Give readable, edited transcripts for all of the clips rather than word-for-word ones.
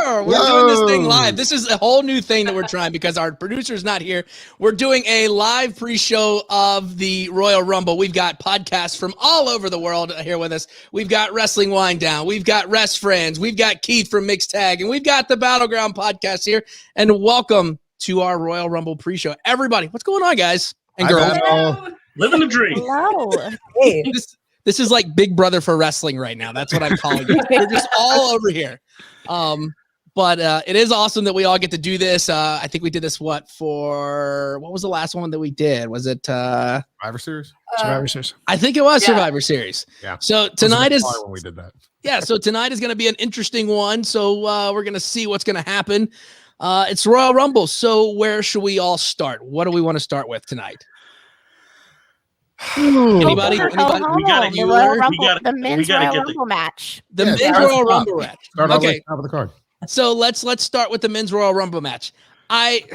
We're doing this thing live. This is a whole new thing that we're trying because our producer's not here. We're doing a live pre-show of the Royal Rumble. We've got podcasts from all over the world here with us. We've got Wrestling Wind Down. We've got Rest Friends. We've got Keith from Mixed Tag. And we've got the Battleground podcast here. And welcome to our Royal Rumble pre-show. Everybody, what's going on, guys and girls? Living the dream. Hello. Hey. This is like Big Brother for wrestling right now. That's what I'm calling it. We're just all over here. But it is awesome that we all get to do this. I think we did this, what was the last one that we did? Was it Survivor Series? Survivor Series. I think it was Survivor Series. Yeah. So tonight is when we did that. Yeah, so tonight is going to be an interesting one. So we're going to see what's going to happen. It's Royal Rumble. So where should we all start? What do we want to start with tonight? Anybody? The men's Royal Rumble match. The men's Royal Rumble match. Okay. Top of the card. So let's start with the men's Royal Rumble match. I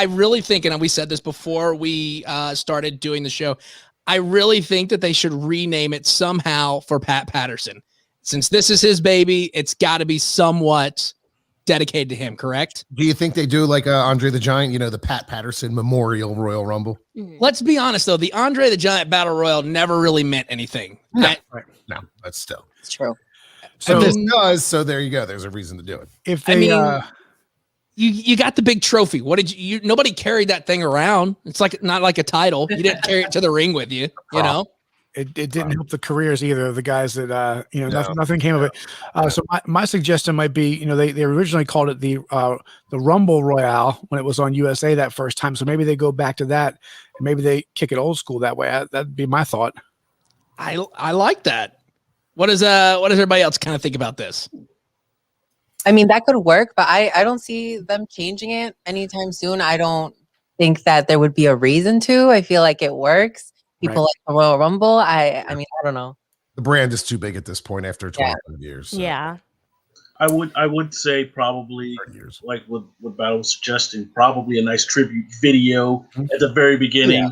really think, and we said this before we started doing the show, I really think that they should rename it somehow for Pat Patterson. Since this is his baby, it's got to be somewhat dedicated to him, correct? Do you think they do like Andre the Giant, the Pat Patterson Memorial Royal Rumble? Let's be honest, though. The Andre the Giant Battle Royal never really meant anything. No, that's still. It's true. So this does, so there you go. There's a reason to do it. If they, you got the big trophy. What did you nobody carried that thing around. It's like not like a title. You didn't carry it to the ring with you, you know? It didn't help the careers either of the guys that nothing came of it. So my suggestion might be, they originally called it the Rumble Royale when it was on USA that first time. So maybe they go back to that and maybe they kick it old school that way. That'd be my thought. I like that. What does everybody else kind of think about this? I mean, that could work, but I don't see them changing it anytime soon. I don't think that there would be a reason to. I feel like it works. People like the Royal Rumble. I mean, I don't know. The brand is too big at this point after 25 years. So. Yeah. I would say probably like what Battle was suggesting, probably a nice tribute video at the very beginning,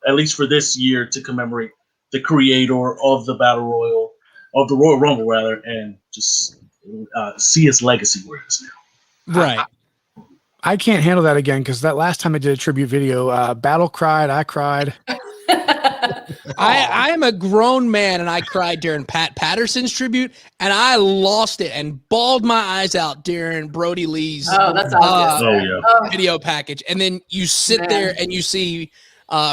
at least for this year, to commemorate the creator of the Battle Royal, of the Royal Rumble rather, and just see his legacy where it is now. Right. I can't handle that again because that last time I did a tribute video, Battle cried, I cried. I am a grown man and I cried during Pat Patterson's tribute and I lost it and bawled my eyes out during Brody Lee's video package. And then you sit there and you see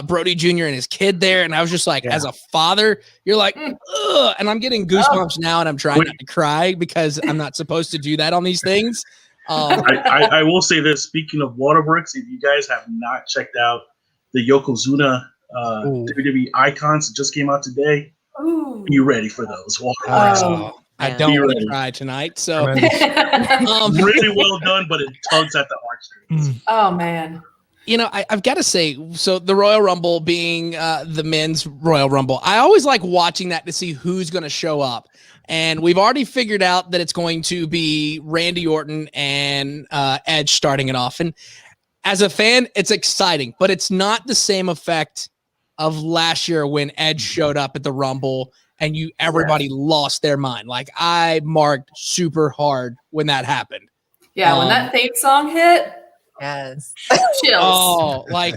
Brody Jr. and his kid there. And I was just like, as a father, you're like, ugh, and I'm getting goosebumps now and I'm trying not to cry because I'm not supposed to do that on these things. I will say this, speaking of Waterworks, if you guys have not checked out the Yokozuna WWE icons that just came out today, be ready for those. I don't want to cry tonight. So really well done, but it tugs at the heartstrings. Oh man. I've got to say, so the Royal Rumble being the men's Royal Rumble, I always like watching that to see who's going to show up. And we've already figured out that it's going to be Randy Orton and Edge starting it off. And as a fan, it's exciting, but it's not the same effect of last year when Edge showed up at the Rumble and everybody lost their mind. Like I marked super hard when that happened. Yeah, when that theme song hit. Yes. Chills. Oh, like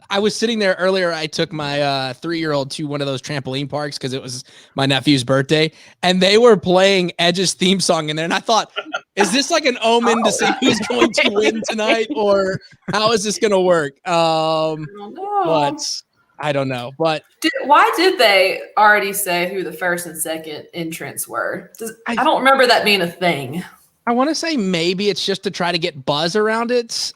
I was sitting there earlier. I took my 3-year-old to one of those trampoline parks because it was my nephew's birthday, and they were playing Edge's theme song in there. And I thought, is this like an omen to see who's going to win tonight, or how is this going to work? But I don't know. But why did they already say who the first and second entrants were? I don't remember that being a thing. I want to say maybe it's just to try to get buzz around it.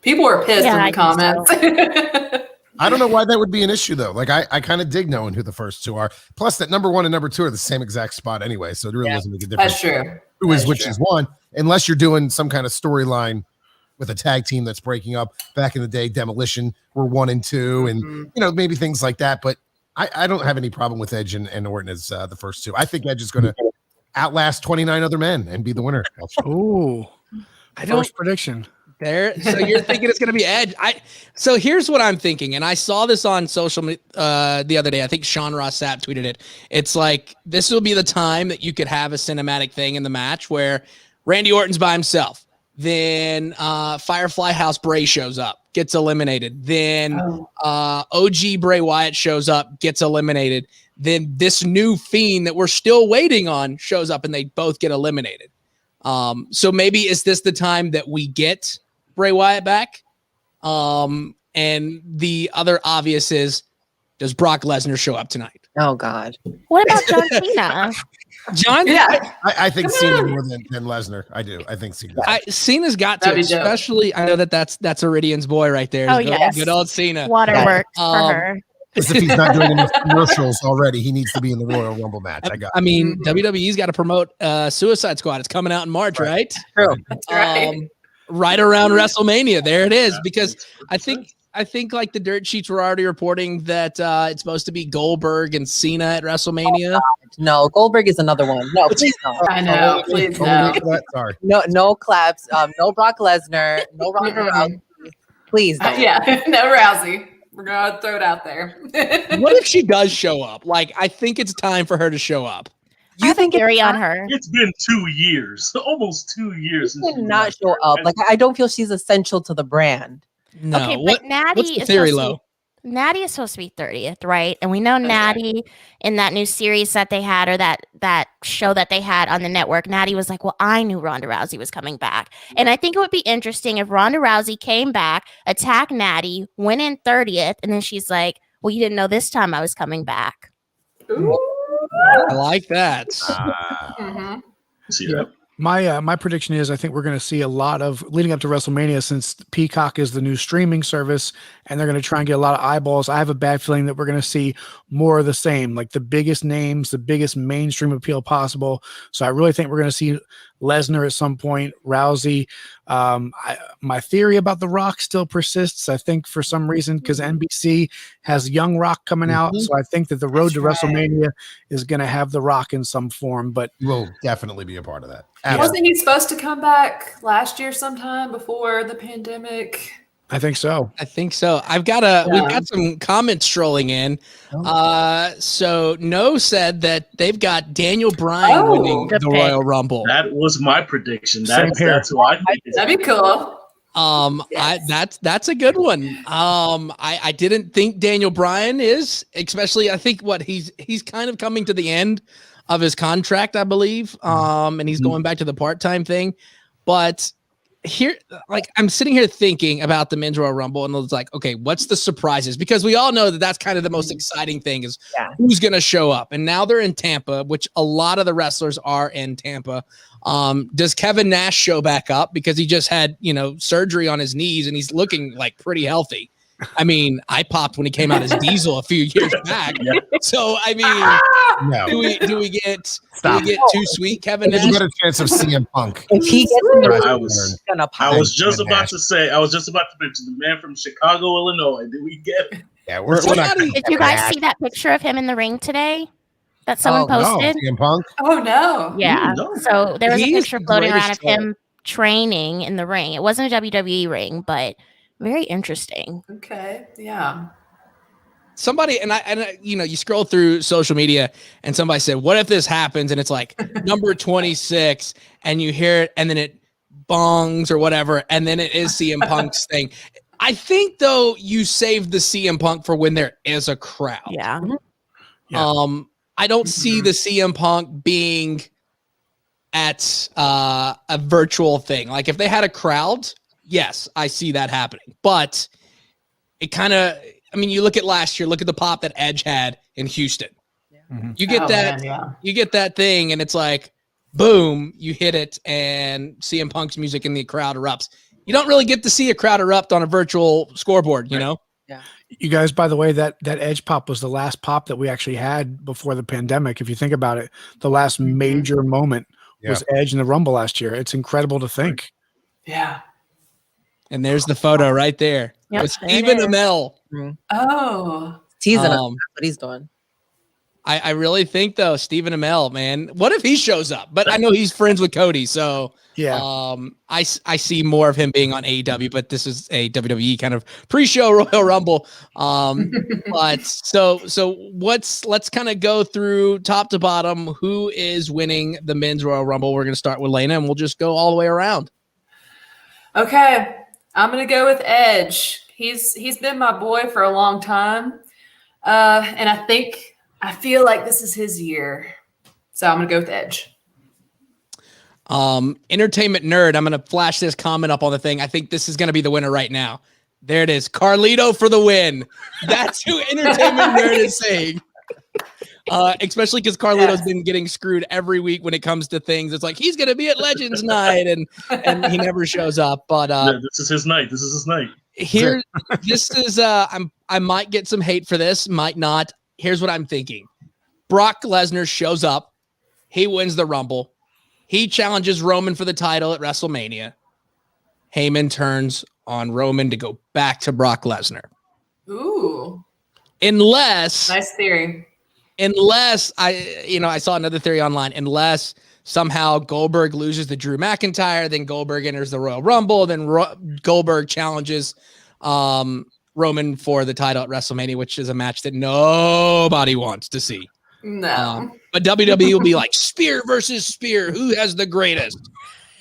People were pissed in the comments. So. I don't know why that would be an issue, though. Like, I kind of dig knowing who the first two are. Plus, that number 1 and number 2 are the same exact spot anyway, so it really doesn't make a difference. That's true. Who is which is one, unless you're doing some kind of storyline with a tag team that's breaking up. Back in the day, Demolition were 1 and 2, and maybe things like that. But I don't have any problem with Edge and Orton as the first two. I think Edge is going to outlast 29 other men and be the winner. Ooh, first prediction. There, so you're thinking it's going to be Edge. So here's what I'm thinking, and I saw this on social the other day. I think Sean Ross Sapp tweeted it. It's like this will be the time that you could have a cinematic thing in the match where Randy Orton's by himself, then Firefly House Bray shows up, gets eliminated, then OG Bray Wyatt shows up, gets eliminated, then this new Fiend that we're still waiting on shows up, and they both get eliminated. So maybe is this the time that we get Bray Wyatt back? And the other obvious is, does Brock Lesnar show up tonight? Oh God. What about John Cena? John? Yeah. I think Cena more than Lesnar. I do. I think Cena. Cena's got to, That'd be dope. especially, I know that's Iridian's boy right there. Oh, Good- yes. Good old Cena. Waterworks for Um, her. As if he's not doing enough commercials already, he needs to be in the Royal Rumble match. I mean, WWE's got to promote Suicide Squad. It's coming out in March, right? True. That's right. Right around WrestleMania. There it is. Because I think like the dirt sheets were already reporting that it's supposed to be Goldberg and Cena at WrestleMania. No, Goldberg is another one. No, please no. I know. Please no. Sorry. No claps. No Brock Lesnar. No Ronda Rousey. Please don't. Yeah. No Rousey. We're gonna throw it out there. What if she does show up? Like, I think it's time for her to show up. I have a theory on her. It's been 2 years, almost 2 years. She did not show up. Like I don't feel she's essential to the brand. No. Okay, What, but Natty what's the is theory, supposed to Lo? be- Natty is supposed to be 30th, right? And we know Natty in that new series that they had, or that show that they had on the network. Natty was like, "Well, I knew Ronda Rousey was coming back," and I think it would be interesting if Ronda Rousey came back, attacked Natty, went in 30th, and then she's like, "Well, you didn't know this time I was coming back." Ooh. I like that. Mhm. See that? My prediction is I think we're going to see a lot of leading up to WrestleMania, since Peacock is the new streaming service and they're going to try and get a lot of eyeballs. I have a bad feeling that we're going to see more of the same, like the biggest names, the biggest mainstream appeal possible. So I really think we're going to see Lesnar at some point, Rousey. My theory about The Rock still persists. I think for some reason, because NBC has Young Rock coming out. So I think that the road to WrestleMania is going to have The Rock in some form, but He will definitely be a part of that. Wasn't he supposed to come back last year sometime before the pandemic? I think so. I think so. We've got some comments strolling in. So No said that they've got Daniel Bryan winning Good the pick. Royal Rumble. That was my prediction. Same here. That's who I think. That'd be cool. That's a good one. I didn't think Daniel Bryan is, especially I think he's kind of coming to the end of his contract, I believe. And he's going back to the part-time thing. But here, like, I'm sitting here thinking about the Men's Royal Rumble, and it's like, okay, what's the surprises? Because we all know that that's kind of the most exciting thing is who's going to show up. And now they're in Tampa, which a lot of the wrestlers are in Tampa. Does Kevin Nash show back up because he just had, surgery on his knees and he's looking like pretty healthy? I mean, I popped when he came out as Diesel a few years back. So, I mean, No. do we get too sweet, Kevin There's a Nash? better chance of CM Punk. If he gets in the I ring, was- he's gonna pop. I was just Kevin about Nash. to say. I was just about to mention the man from Chicago, Illinois. Did we get him? Yeah, we're not. Did you guys see that picture of him in the ring today that someone Oh, no. posted? CM Punk. Oh no. Yeah. no. So there was a He is picture the floating around greatest of him training in the ring. It wasn't a WWE ring, but very interesting. Okay. Yeah. Somebody you scroll through social media and somebody said, what if this happens? And it's like number 26 and you hear it and then it bongs or whatever. And then it is CM Punk's thing. I think though you saved the CM Punk for when there is a crowd. Yeah. Yeah. I don't see the CM Punk being at a virtual thing. Like if they had a crowd, yes, I see that happening. But it kind of, you look at last year, look at the pop that Edge had in Houston. You get you get that thing and it's like, boom, you hit it and CM Punk's music and the crowd erupts. You don't really get to see a crowd erupt on a virtual scoreboard, you know? You guys, by the way, that Edge pop was the last pop that we actually had before the pandemic. If you think about it, the last major moment was Edge in the Rumble last year. It's incredible to think. Yeah. And there's the photo right there. Yep, With there it Stephen is. Amell. Oh. teasing us. Um, That's what he's doing. I really think though, Stephen Amell, man, what if he shows up? But I know he's friends with Cody, so Yeah. I see more of him being on AEW, but this is a WWE kind of pre-show Royal Rumble. But so let's kind of go through top to bottom. Who is winning the men's Royal Rumble? We're gonna start with Lena, and we'll just go all the way around. Okay, I'm gonna go with Edge. He's been my boy for a long time, and I feel like this is his year, so I'm gonna go with Edge. Entertainment nerd, I'm gonna flash this comment up on the thing. I think this is gonna be the winner right now. There it is, Carlito for the win. That's who Entertainment nerd is saying. Especially because Carlito's been getting screwed every week when it comes to things. It's like he's gonna be at Legends Night and he never shows up. But this is his night. This is his night. Here, this is I might get some hate for this, might not. Here's what I'm thinking. Brock Lesnar shows up, he wins the Rumble, he challenges Roman for the title at WrestleMania. Heyman turns on Roman to go back to Brock Lesnar. Ooh. Unless Nice theory. Unless I saw another theory online, unless somehow Goldberg loses to Drew McIntyre, then Goldberg enters the Royal Rumble, then Goldberg challenges Roman for the title at WrestleMania, which is a match that nobody wants to see. No. But WWE will be like spear versus spear. Who has the greatest?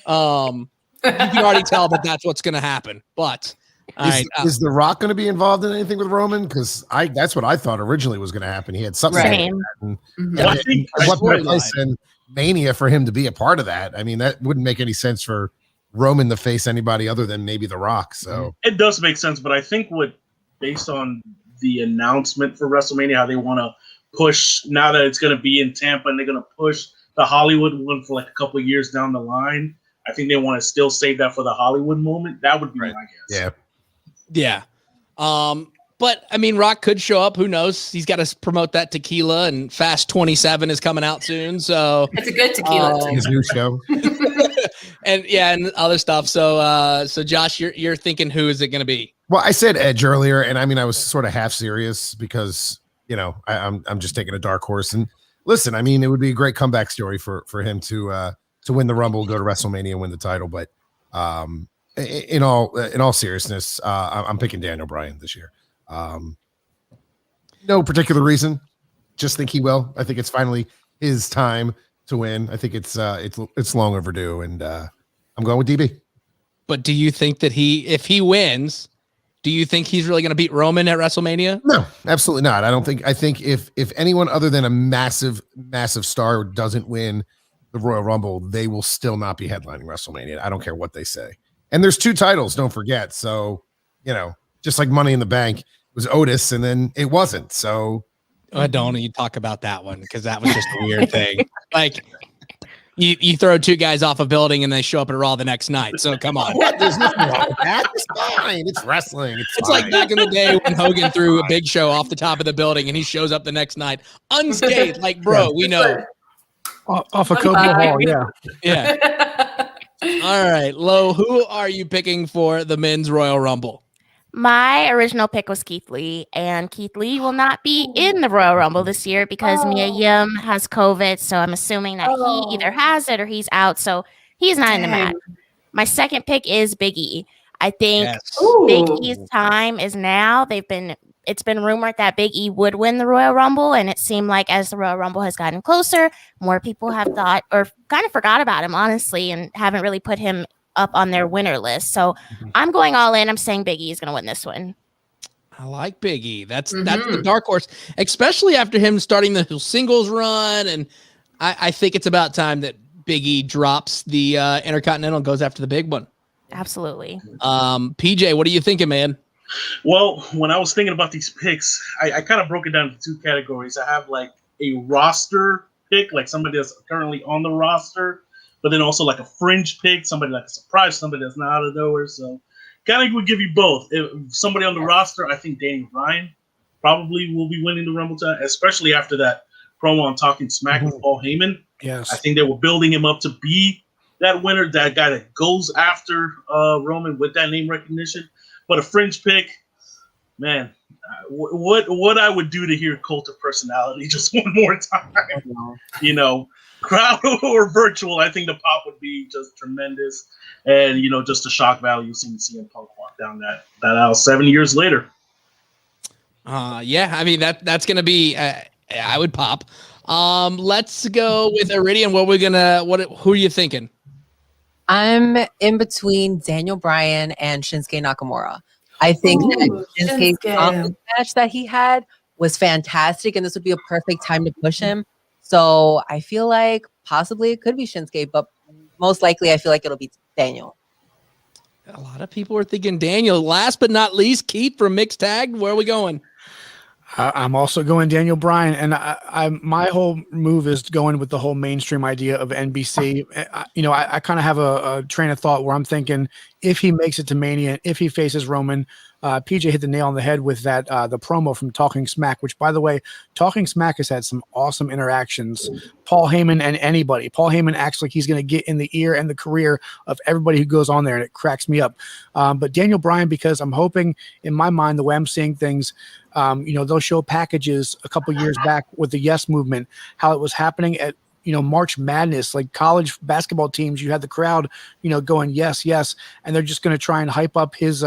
You can already tell that that's what's going to happen. But is The Rock going to be involved in anything with Roman? Because that's what I thought originally was going to happen. He had something. Right. I think what better place than Mania for him to be a part of that? I mean, that wouldn't make any sense for Roman to face anybody other than maybe The Rock. So it does make sense, but I think based on the announcement for WrestleMania, how they want to push now that it's going to be in Tampa and they're going to push the Hollywood one for like a couple of years down the line. I think they want to still save that for the Hollywood moment. That would be my guess. Yeah. But I mean, Rock could show up. Who knows? He's got to promote that tequila, and Fast 27 is coming out soon. So it's a good tequila. His new show. and other stuff. So Josh, you're thinking who is it going to be? Well, I said Edge earlier, and I mean, I was sort of half serious because I'm just taking a dark horse. And listen, I mean, it would be a great comeback story for him to win the Rumble, go to WrestleMania, and win the title. But in all seriousness, I'm picking Daniel Bryan this year. No particular reason, just think he will. I think it's finally his time to win. I think it's long overdue, and I'm going with DB. But do you think that if he wins, do you think he's really going to beat Roman at WrestleMania? No, absolutely not. I think if anyone other than a massive star doesn't win the Royal Rumble, they will still not be headlining WrestleMania. I don't care what they say. And there's 2 titles, don't forget. So, just like Money in the Bank, it was Otis and then it wasn't. So don't you talk about that one, because that was just a weird thing. Like you throw 2 guys off a building and they show up at Raw the next night. So come on. What? There's nothing wrong with that. It's fine. It's wrestling. It's like back in the day when Hogan threw a Big Show off the top of the building and he shows up the next night unscathed. Like, bro, we know. Off of Copa Hall, yeah. All right, Lo, who are you picking for the men's Royal Rumble? My original pick was Keith Lee, and Keith Lee will not be in the Royal Rumble this year because Mia Yim has COVID, so I'm assuming that he either has it or he's out, so he's not in the match. My second pick is Big E. I think Big E's time is now. It's been rumored that Big E would win the Royal Rumble, and it seemed like as the Royal Rumble has gotten closer, more people have thought or kind of forgot about him, honestly, and haven't really put him up on their winner list. So I'm going all in. I'm saying Big E is going to win this one. I like Big E. That's the dark horse, especially after him starting the singles run. And I think it's about time that Big E drops the Intercontinental and goes after the big one. Absolutely. PJ, what are you thinking, man? Well, when I was thinking about these picks, I kind of broke it down into 2 categories. I have like a roster pick, like somebody that's currently on the roster, but then also like a fringe pick, somebody like a surprise, somebody that's not out of nowhere. So kind of would give you both. If somebody on the roster, I think Daniel Bryan probably will be winning the Rumble time, especially after that promo on Talking Smack with Paul Heyman. Yes. I think they were building him up to be that winner, that guy that goes after Roman with that name recognition. But a fringe pick, man, what I would do to hear Cult of Personality just one more time. You know, crowd or virtual, I think the pop would be just tremendous. And, you know, just the shock value seeing CM Punk walk down that aisle 7 years later. Yeah, I mean, that's going to be, I would pop. Let's go with Iridian. Who are you thinking? I'm in between Daniel Bryan and Shinsuke Nakamura. I think that Shinsuke's conflict match that he had was fantastic, and this would be a perfect time to push him. So I feel like possibly it could be Shinsuke, but most likely I feel like it'll be Daniel. A lot of people are thinking Daniel. Last but not least, Keith from Mixed Tag. Where are we going? I'm also going Daniel Bryan, and my whole move is going with the whole mainstream idea of NBC. I kind of have a train of thought where I'm thinking if he makes it to Mania, if he faces Roman, PJ hit the nail on the head with that the promo from Talking Smack, which, by the way, Talking Smack has had some awesome interactions. Paul Heyman and anybody. Paul Heyman acts like he's going to get in the ear and the career of everybody who goes on there, and it cracks me up. But Daniel Bryan, because I'm hoping, in my mind, the way I'm seeing things, they'll show packages a couple years back with the Yes Movement, how it was happening at March Madness, like college basketball teams. You had the crowd, going yes, yes, and they're just going to try and hype up his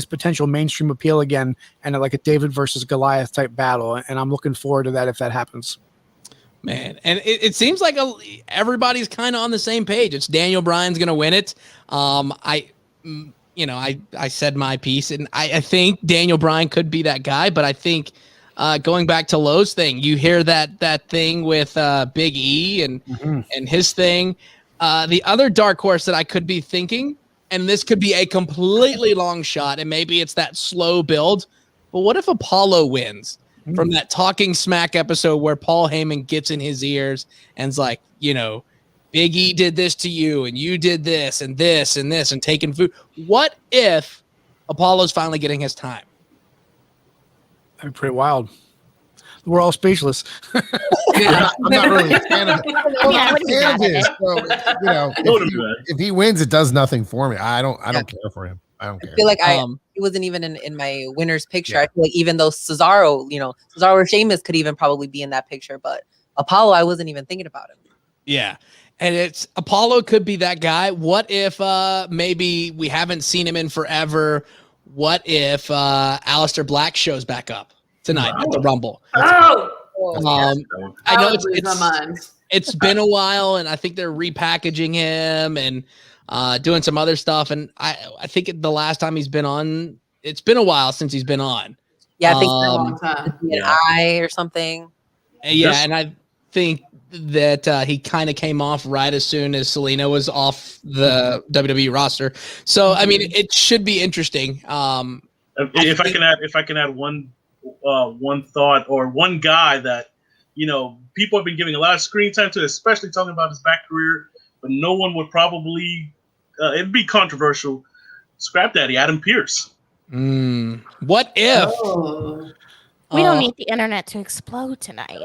potential mainstream appeal again, and like a David versus Goliath type battle. And I'm looking forward to that if that happens. Man, and it seems like everybody's kind of on the same page. It's Daniel Bryan's going to win it. I said my piece, and I think Daniel Bryan could be that guy, but I think going back to Lowe's thing, you hear that thing with Big E and his thing. The other dark horse that I could be thinking, and this could be a completely long shot, and maybe it's that slow build, but what if Apollo wins from that Talking Smack episode where Paul Heyman gets in his ears and's like, Big E did this to you, and you did this and this and this and taking food. What if Apollo's finally getting his time? That'd be pretty wild. We're all speechless. I'm not really a fan of it. If he wins, it does nothing for me. I don't care for him. I don't care. I feel like he wasn't even in my winner's picture. Yeah. I feel like even though Cesaro or Sheamus could even probably be in that picture, but Apollo, I wasn't even thinking about him. Yeah. And it's Apollo could be that guy. What if maybe we haven't seen him in forever? What if Aleister Black shows back up tonight at the Rumble? I know it's been a while, and I think they're repackaging him and doing some other stuff. And I think the last time he's been on, it's been a while since he's been on. Yeah, I think a long time. An eye or something. Yeah, and I think that he kind of came off right as soon as Selena was off the WWE roster. So I mean, it should be interesting. If I can add one thought or one guy that people have been giving a lot of screen time to, especially talking about his back career, but no one would probably it'd be controversial. Scrap Daddy Adam Pearce. What if? We don't need the internet to explode tonight.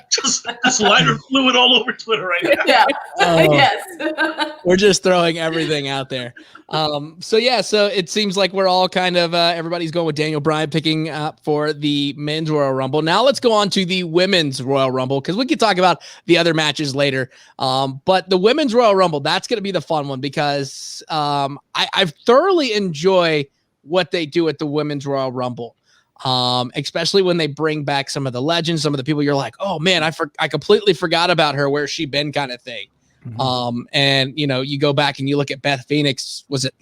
just lighter fluid all over Twitter right now. Yeah. Yes. We're just throwing everything out there. So it seems like we're all kind of everybody's going with Daniel Bryan picking up for the men's Royal Rumble. Now let's go on to the women's Royal Rumble, because we could talk about the other matches later. But the women's Royal Rumble, that's going to be the fun one, because I thoroughly enjoy what they do at the women's Royal Rumble, especially when they bring back some of the legends, some of the people you're like, oh man, I completely forgot about her, where's she been, kind of thing. And you go back and you look at Beth Phoenix, was it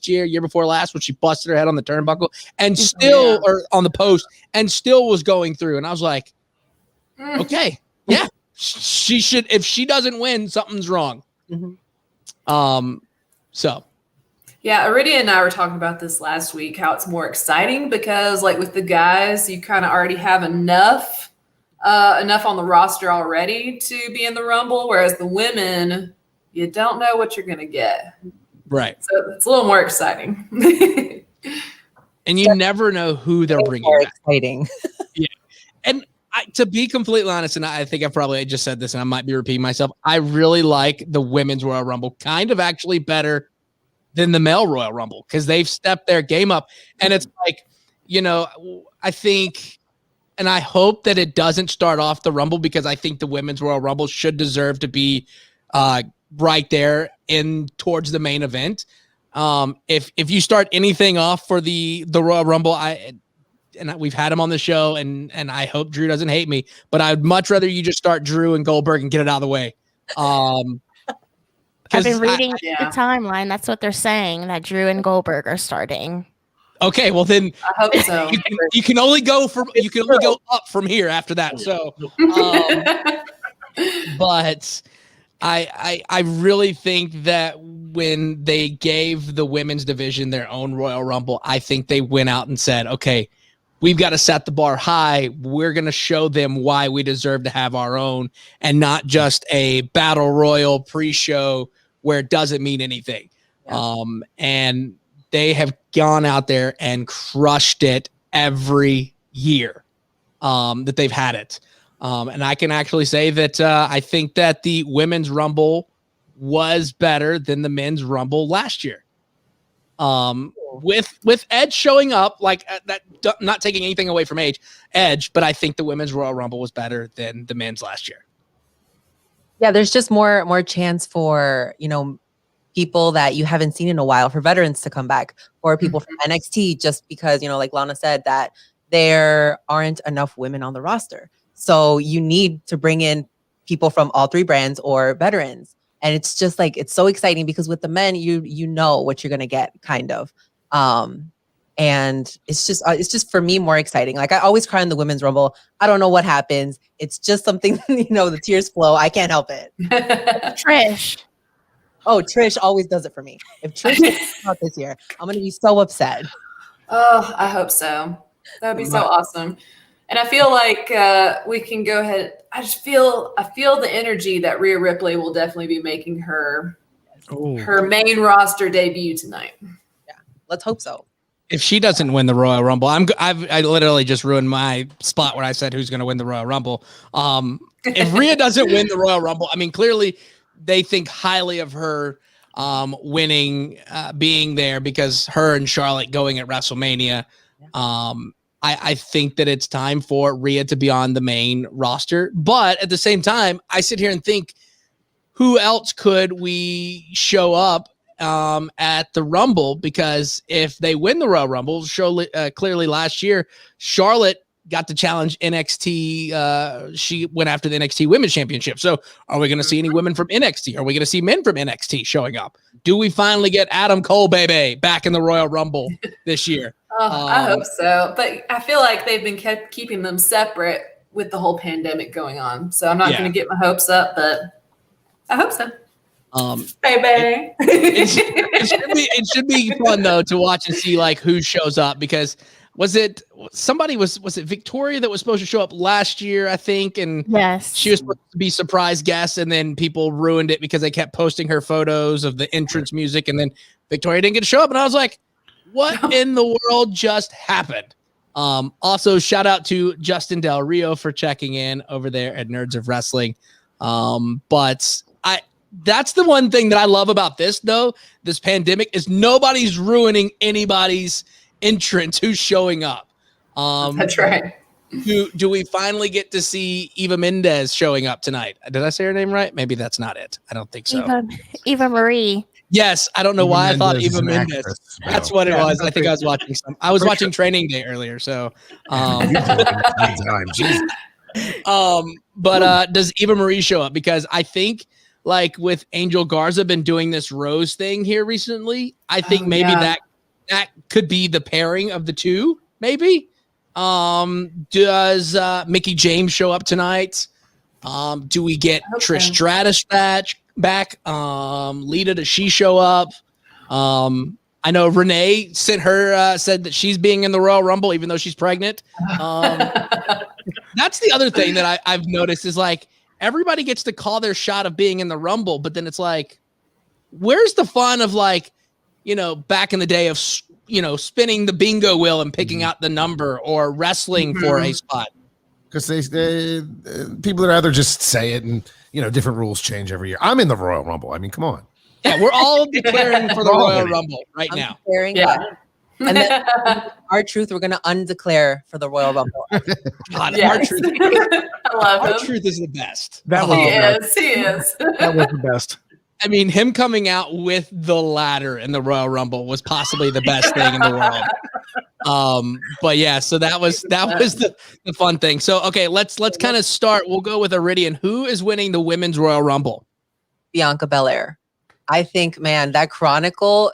year before last, when she busted her head on the turnbuckle and still or on the post and still was going through, and I was like, okay, yeah, she should, if she doesn't win, something's wrong. Yeah, Iridia and I were talking about this last week, how it's more exciting because, like, with the guys, you kind of already have enough on the roster already to be in the Rumble, whereas the women, you don't know what you're going to get. Right. So it's a little more exciting. And you never know who they're bringing back. Exciting. Yeah. And to be completely honest, and I think I probably just said this and I might be repeating myself, I really like the women's Royal Rumble kind of actually better than the male Royal Rumble because they've stepped their game up. And it's like, I think, and I hope that it doesn't start off the Rumble because I think the women's Royal Rumble should deserve to be right there in towards the main event. If you start anything off for the Royal Rumble, we've had him on the show, and I hope Drew doesn't hate me, but I'd much rather you just start Drew and Goldberg and get it out of the way. I've been reading the timeline. That's what they're saying, that Drew and Goldberg are starting. Okay, well then I hope so. you can only go up from here after that. So, but I really think that when they gave the women's division their own Royal Rumble, I think they went out and said, okay, we've got to set the bar high. We're going to show them why we deserve to have our own and not just a battle royal pre-show where it doesn't mean anything. Yeah. And they have gone out there and crushed it every year that they've had it. And I can actually say that I think that the women's Rumble was better than the men's Rumble last year. With Edge showing up, like that, not taking anything away from Edge, but I think the women's Royal Rumble was better than the men's last year. Yeah, there's just more chance for, people that you haven't seen in a while, for veterans to come back, or people from NXT, just because, like Lana said, that there aren't enough women on the roster. So you need to bring in people from all three brands or veterans. And it's just like, it's so exciting because with the men, you know what you're going to get, kind of. And it's just for me more exciting. Like I always cry in the women's Rumble. I don't know what happens. It's just something, the tears flow. I can't help it. Trish. Oh, Trish always does it for me. If Trish doesn't come out this year, I'm going to be so upset. Oh, I hope so. That would be so awesome. And I feel like we can go ahead. I feel the energy that Rhea Ripley will definitely be making her main roster debut tonight. Yeah, let's hope so. If she doesn't win the Royal Rumble, I literally just ruined my spot where I said who's going to win the Royal Rumble. If Rhea doesn't win the Royal Rumble, I mean, clearly they think highly of her winning, being there because her and Charlotte going at WrestleMania. I think that it's time for Rhea to be on the main roster. But at the same time, I sit here and think, who else could we show up at the Rumble? Because if they win the Royal Rumble, clearly last year, Charlotte got to challenge NXT. She went after the NXT Women's Championship. So are we going to see any women from NXT? Are we going to see men from NXT showing up? Do we finally get Adam Cole, baby, back in the Royal Rumble this year? I hope so. But I feel like they've been keeping them separate with the whole pandemic going on. So I'm not going to get my hopes up, but I hope so. Baby. It should be fun though to watch and see like who shows up, because was it Victoria that was supposed to show up last year, I think, and yes, she was supposed to be surprise guest, and then people ruined it because they kept posting her photos of the entrance music, and then Victoria didn't get to show up, and I was like, what in the world just happened? Also, shout out to Justin Del Rio for checking in over there at Nerds of Wrestling. But that's the one thing that I love about this, though, this pandemic, is nobody's ruining anybody's entrance who's showing up. That's right. Do we finally get to see Eva Mendes showing up tonight? Did I say her name right? Maybe that's not it. I don't think so. Eva Marie. Yes, I don't know why I thought Eva Mendes. That's what it was. I think I was watching I was watching Training Day earlier, so but does Eva Marie show up? Because I think, like with Angel Garza been doing this Rose thing here recently, I think maybe that could be the pairing of the two, maybe. Does Mickie James show up tonight? Do we get Trish Stratus back? Lita, does she show up? I know Renee said that she's being in the Royal Rumble even though she's pregnant. That's the other thing that I've noticed is like everybody gets to call their shot of being in the Rumble, but then it's like, where's the fun of like, back in the day of, spinning the bingo wheel and picking out the number or wrestling for a spot? Because they people would rather just say it, and different rules change every year. I'm in the Royal Rumble. I mean, come on. Yeah, we're all declaring for the We're all Royal winning. Rumble right I'm now. declaring Yeah. that. And then our truth, we're gonna undeclare for the Royal Rumble. God, Yes. our truth, I love our him. truth is the best. That was He the best. is. He is. That was the best. I mean, him coming out with the ladder in the Royal Rumble was possibly the best thing in the world. But yeah, so that was the fun thing. So okay, let's kind of start. We'll go with Iridian. Who is winning the Women's Royal Rumble? Bianca Belair. I think, man, that Chronicle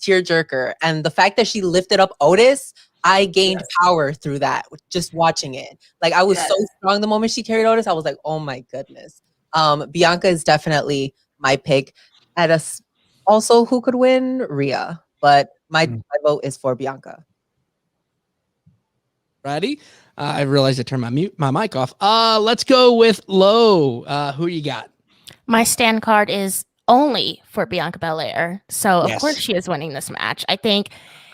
tearjerker, and the fact that she lifted up Otis, I gained power through that just watching it. Like I was so strong the moment she carried Otis. I was like, oh my goodness. Bianca is definitely my pick. At us, also who could win? Rhea, but my vote is for Bianca. Ready? I realized I turned my mic off. Let's go with Lo. Who you got? My stand card is only for Bianca Belair. So, of Yes. course, she is winning this match. I think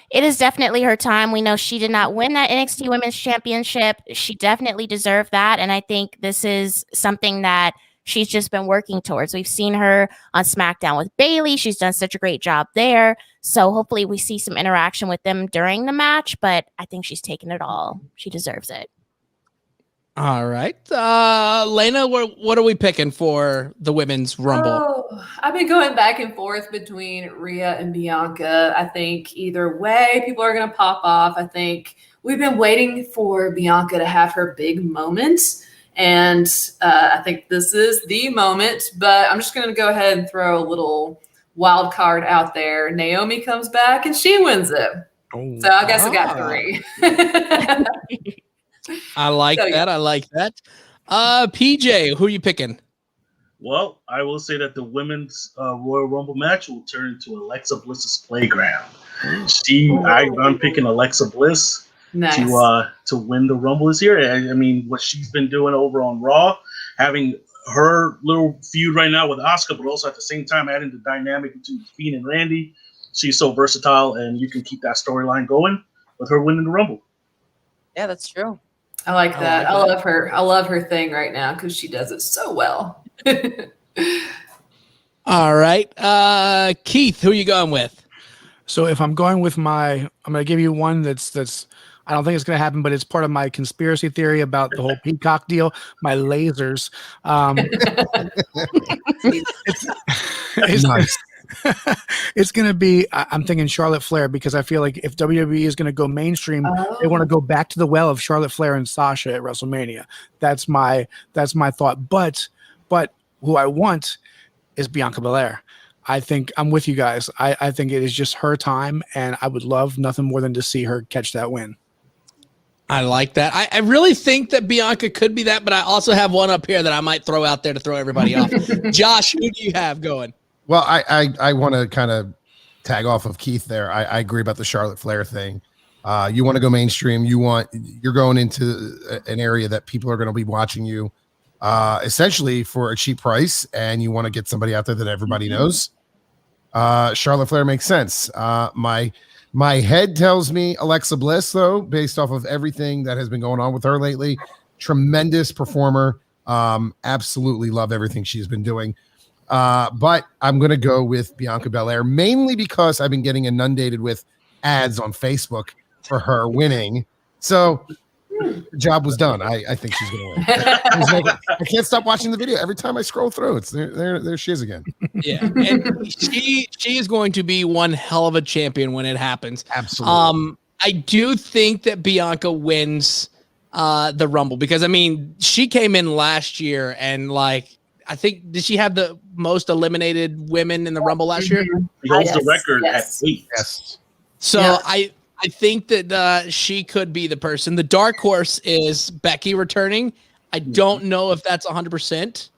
it is definitely her time. We know she did not win that NXT Women's Championship. She definitely deserved that. And I think this is something that she's just been working towards. We've seen her on SmackDown with Bayley. She's done such a great job there. So hopefully we see some interaction with them during the match. But I think she's taken it all. She deserves it. All right. Lena, what are we picking for the Women's Rumble? Oh, I've been going back and forth between Rhea and Bianca. I think either way, people are going to pop off. I think we've been waiting for Bianca to have her big moment. And I think this is the moment. But I'm just going to go ahead and throw a little wild card out there. Naomi comes back and she wins it. Oh. So I guess I got 3. I like So, that. I like that. PJ, who are you picking? Well, I will say that the women's Royal Rumble match will turn into Alexa Bliss's playground. I'm picking Alexa Bliss Nice. to win the Rumble this year. I mean, what she's been doing over on Raw, having her little feud right now with Asuka, but also at the same time adding the dynamic between Fiend and Randy. She's so versatile, and you can keep that storyline going with her winning the Rumble. Yeah, that's true. I like that. I like love her. I love her thing right now because she does it so well. All right. Keith, who are you going with? So if I'm going with I'm going to give you one that's I don't think it's going to happen, but it's part of my conspiracy theory about the whole Peacock deal. My lasers. It's Nice. it's going to be. I'm thinking Charlotte Flair because I feel like if WWE is going to go mainstream, they want to go back to the well of Charlotte Flair and Sasha at WrestleMania. That's my thought. But who I want is Bianca Belair. I think I'm with you guys. I think it is just her time, and I would love nothing more than to see her catch that win. I like that. I really think that Bianca could be that, but I also have one up here that I might throw out there to throw everybody off. Josh, who do you have going? Well, I want to kind of tag off of Keith there. I agree about the Charlotte Flair thing. You want to go mainstream. You're going into an area that people are going to be watching you essentially for a cheap price, and you want to get somebody out there that everybody knows. Charlotte Flair makes sense. My head tells me Alexa Bliss, though, based off of everything that has been going on with her lately. Tremendous performer. Absolutely love everything she's been doing. But I'm going to go with Bianca Belair, mainly because I've been getting inundated with ads on Facebook for her winning. So the job was done. I think she's going to win. I can't stop watching the video. Every time I scroll through, it's there she is again. Yeah. And she is going to be one hell of a champion when it happens. Absolutely. I do think that Bianca wins the Rumble because, I mean, she came in last year and, like, I think, did she have the most eliminated women in the Rumble last year? She holds the record at 8. Yes. So Yeah. I think that she could be the person. The dark horse is Becky returning. I don't know if that's 100%.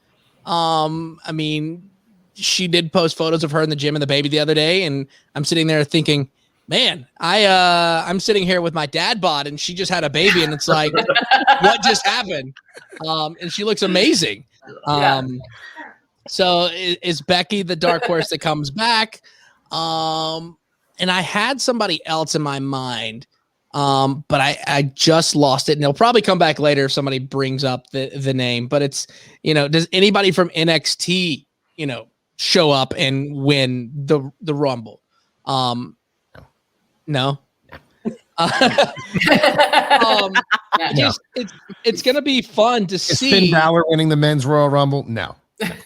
I mean, she did post photos of her in the gym and the baby the other day, and I'm sitting there thinking, man, I'm sitting here with my dad bod, and she just had a baby, and it's like, what just happened? And she looks amazing. So is Becky the dark horse that comes back? And I had somebody else in my mind, but I just lost it. And they'll probably come back later if somebody brings up the name. But it's, does anybody from NXT, show up and win the Rumble. No. It's gonna be fun to see. Finn Balor winning the men's Royal Rumble? No.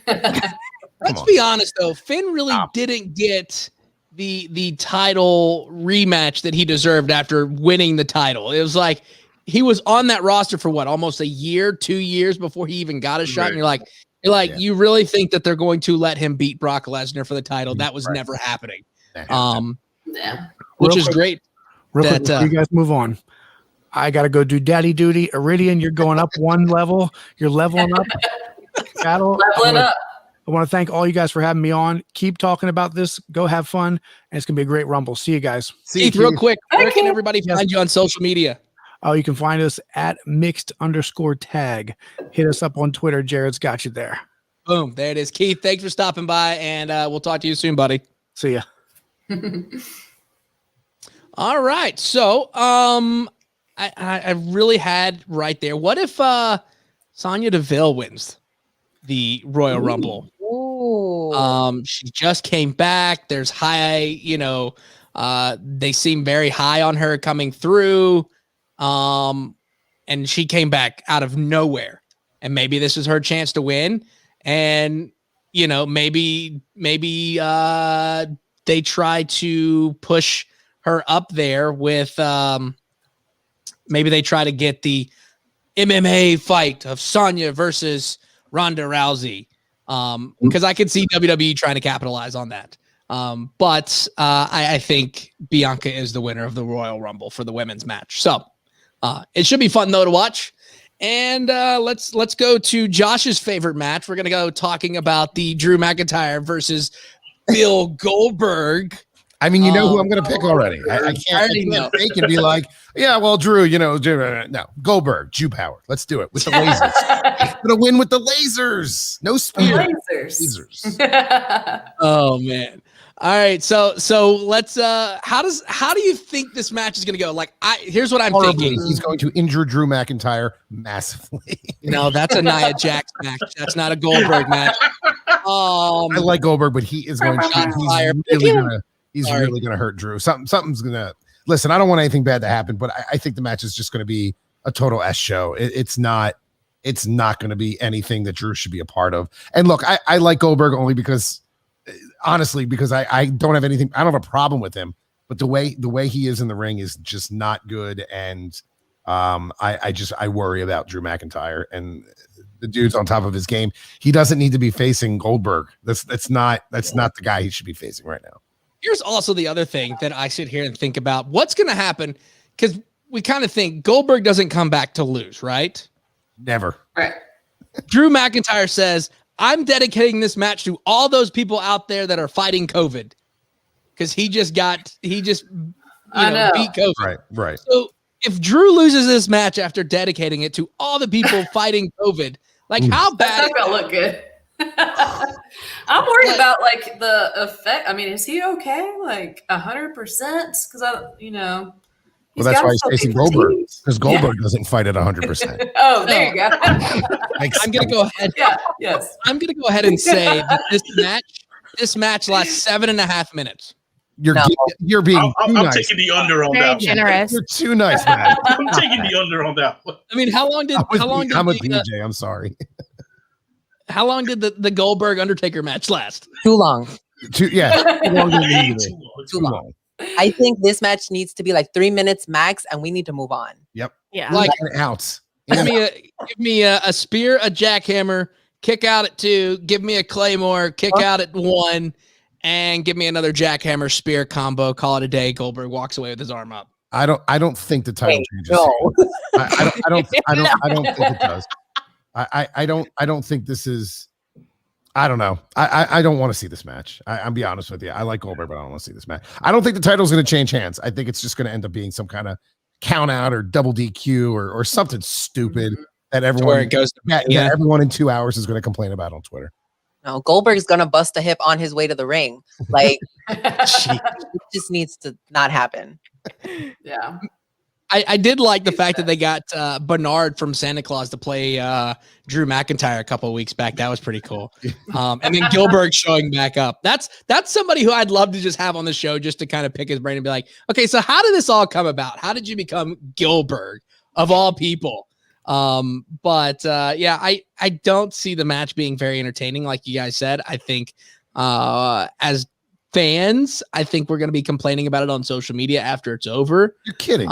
Let's be honest though, Finn really didn't get the title rematch that he deserved after winning the title. It was like he was on that roster for what, almost a year, 2 years before he even got a shot. And you're like, you really think that they're going to let him beat Brock Lesnar for the title? That was never happening. Which is great. Real quick, before you guys move on, I got to go do daddy duty. Iridian, you're going up one level. You're leveling up. Battle. Leveling up. I want to thank all you guys for having me on. Keep talking about this. Go have fun. And it's going to be a great Rumble. See you guys. Keith, real quick, where can everybody find you on social media? Oh, you can find us at mixed_tag. Hit us up on Twitter. Jared's got you there. Boom. There it is. Keith, thanks for stopping by, and we'll talk to you soon, buddy. See ya. All right. So I really had right there. What if Sonya Deville wins the Royal Rumble? Ooh. She just came back. There's high, they seem very high on her coming through. And she came back out of nowhere. And maybe this is her chance to win. And, maybe they try to push her up there with maybe they try to get the MMA fight of Sonya versus Ronda Rousey. Because I could see WWE trying to capitalize on that. But I think Bianca is the winner of the Royal Rumble for the women's match. So it should be fun though to watch. And let's go to Josh's favorite match. We're gonna go talking about the Drew McIntyre versus Bill Goldberg. I mean, who I'm going to pick already. I can't fake and be like, yeah, well, Drew, no, Goldberg, Jew power. Let's do it with the lasers. I'm going to win with the lasers. No spear. Lasers. Oh man. All right. So let's how do you think this match is going to go? Like here's what I'm thinking. He's going to injure Drew McIntyre massively. No, that's a Nia Jax match. That's not a Goldberg match. I like Goldberg, but he is going to He's really going to hurt Drew. Something's going to listen. I don't want anything bad to happen, but I think the match is just going to be a total S show. It's not going to be anything that Drew should be a part of. And look, I like Goldberg only because, honestly, because I don't have anything. I don't have a problem with him, but the way he is in the ring is just not good. And I worry about Drew McIntyre, and the dude's on top of his game. He doesn't need to be facing Goldberg. That's not the guy he should be facing right now. Here's also the other thing that I sit here and think about. What's going to happen? Because we kind of think Goldberg doesn't come back to lose, right? Never. Right. Drew McIntyre says, I'm dedicating this match to all those people out there that are fighting COVID. Because he just beat COVID. Right. So if Drew loses this match after dedicating it to all the people fighting COVID, how bad? That's not going to look good. I'm worried about the effect. I mean, is he okay? 100%? Because well, that's why he's facing Goldberg, because Goldberg doesn't fight at 100%. Oh, there you go. I'm gonna go ahead. Yes. I'm gonna go ahead and say that this match lasts 7.5 minutes. You're being I'm nice. taking the under on Very that. generous. You're too nice, man. I'm taking the under on that one. I mean, how long did I'm with BJ. I'm sorry. How long did the Goldberg Undertaker match last? Too long. Too long. I think this match needs to be 3 minutes max, and we need to move on. Yep. Yeah. Outs. Give me a spear, a jackhammer, kick out at 2, give me a claymore, kick out at 1, and give me another jackhammer spear combo. Call it a day. Goldberg walks away with his arm up. I don't think the title changes. No. I don't think it does. I don't think this is. I don't know. I don't want to see this match. I'll be honest with you. I like Goldberg, but I don't want to see this match. I don't think the title's going to change hands. I think it's just going to end up being some kind of count out or double DQ or something stupid that everyone everyone in 2 hours is going to complain about on Twitter. No, Goldberg's going to bust a hip on his way to the ring. It just needs to not happen. Yeah. I did like the fact that they got Bernard from Santa Claus to play Drew McIntyre a couple of weeks back. That was pretty cool. And then Gilbert showing back up. That's somebody who I'd love to just have on the show just to kind of pick his brain and be like, okay, so how did this all come about? How did you become Gilbert of all people? Yeah, I don't see the match being very entertaining, like you guys said. I think as fans, I think we're going to be complaining about it on social media after it's over. You're kidding.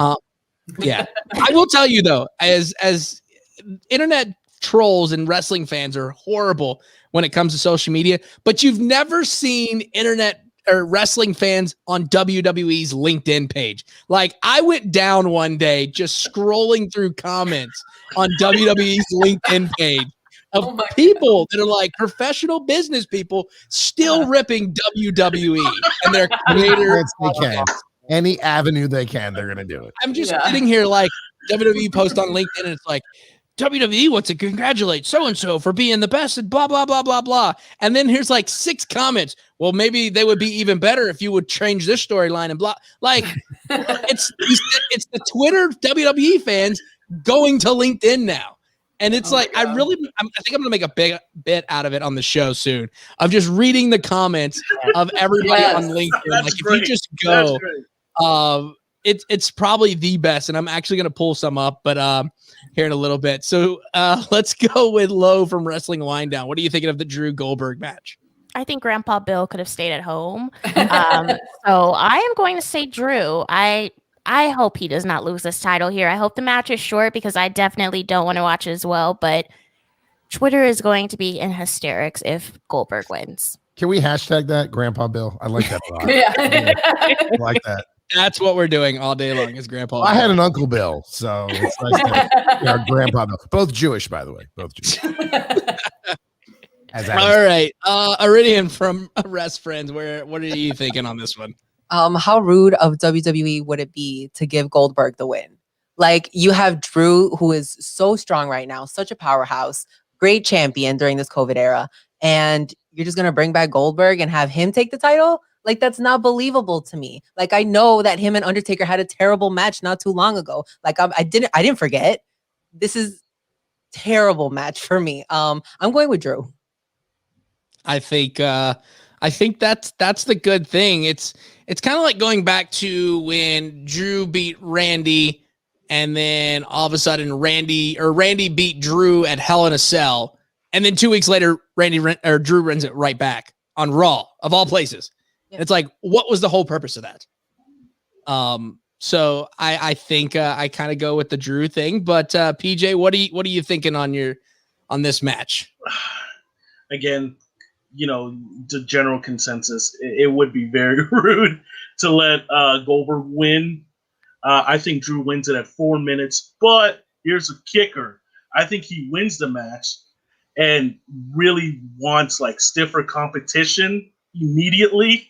Yeah, I will tell you though, as internet trolls and wrestling fans are horrible when it comes to social media, but you've never seen internet or wrestling fans on WWE's LinkedIn page. Like, I went down one day just scrolling through comments on WWE's LinkedIn page of people that are like professional business people still ripping WWE and their creators. Any avenue they can, they're going to do it. I'm just sitting here like WWE post on LinkedIn and it's like, WWE wants to congratulate so-and-so for being the best and blah, blah, blah, blah, blah. And then here's like 6 comments. Well, maybe they would be even better if you would change this storyline and blah. Like, it's the Twitter WWE fans going to LinkedIn now. And it's I think I'm going to make a big bit out of it on the show soon of just reading the comments of everybody on LinkedIn. Like, if you just go, it's probably the best. And I'm actually going to pull some up, but here in a little bit. So let's go with Lo from Wrestling Wind Down. What are you thinking of the Drew Goldberg match? I think Grandpa Bill could have stayed at home. So I am going to say Drew. I hope he does not lose this title here. I hope the match is short because I definitely don't want to watch it as well. But Twitter is going to be in hysterics if Goldberg wins. Can we hashtag that, Grandpa Bill? I like that a lot. I like that. That's what we're doing all day long is Grandpa Bill. I had an Uncle Bill, so it's nice to Grandpa Bill. Both Jewish, by the way. Both Jewish. All right. Iridian from Rest Friends, what are you thinking on this one? How rude of WWE would it be to give Goldberg the win? Like, you have Drew, who is so strong right now, such a powerhouse, great champion during this COVID era, and you're just going to bring back Goldberg and have him take the title? Like, that's not believable to me. Like, I know that him and Undertaker had a terrible match not too long ago. Like, I didn't forget. This is terrible match for me. I'm going with Drew. I think that's the good thing. It's kind of like going back to when Drew beat Randy, and then all of a sudden Randy beat Drew at Hell in a Cell, and then 2 weeks later Drew runs it right back on Raw of all places. Yeah. It's like, what was the whole purpose of that? So I think I kind of go with the Drew thing, but PJ, what are you thinking on this match? Again, the general consensus, it would be very rude to let Goldberg win. I think Drew wins it at 4 minutes, but here's a kicker. I think he wins the match and really wants like stiffer competition immediately.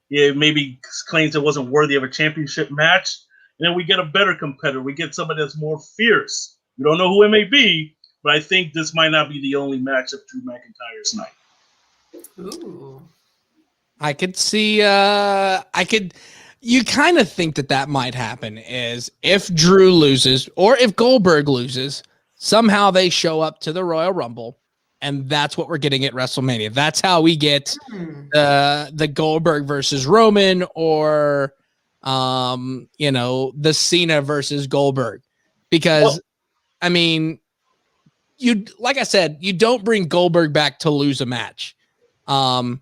Yeah, maybe claims it wasn't worthy of a championship match. And then we get a better competitor. We get somebody that's more fierce. We don't know who it may be, but I think this might not be the only match of Drew McIntyre's night. Ooh. I could see, you kind of think that might happen is if Drew loses or if Goldberg loses, somehow they show up to the Royal Rumble, and that's what we're getting at WrestleMania. That's how we get the Goldberg versus Roman or, the Cena versus Goldberg. Because, I mean, like I said, you don't bring Goldberg back to lose a match. The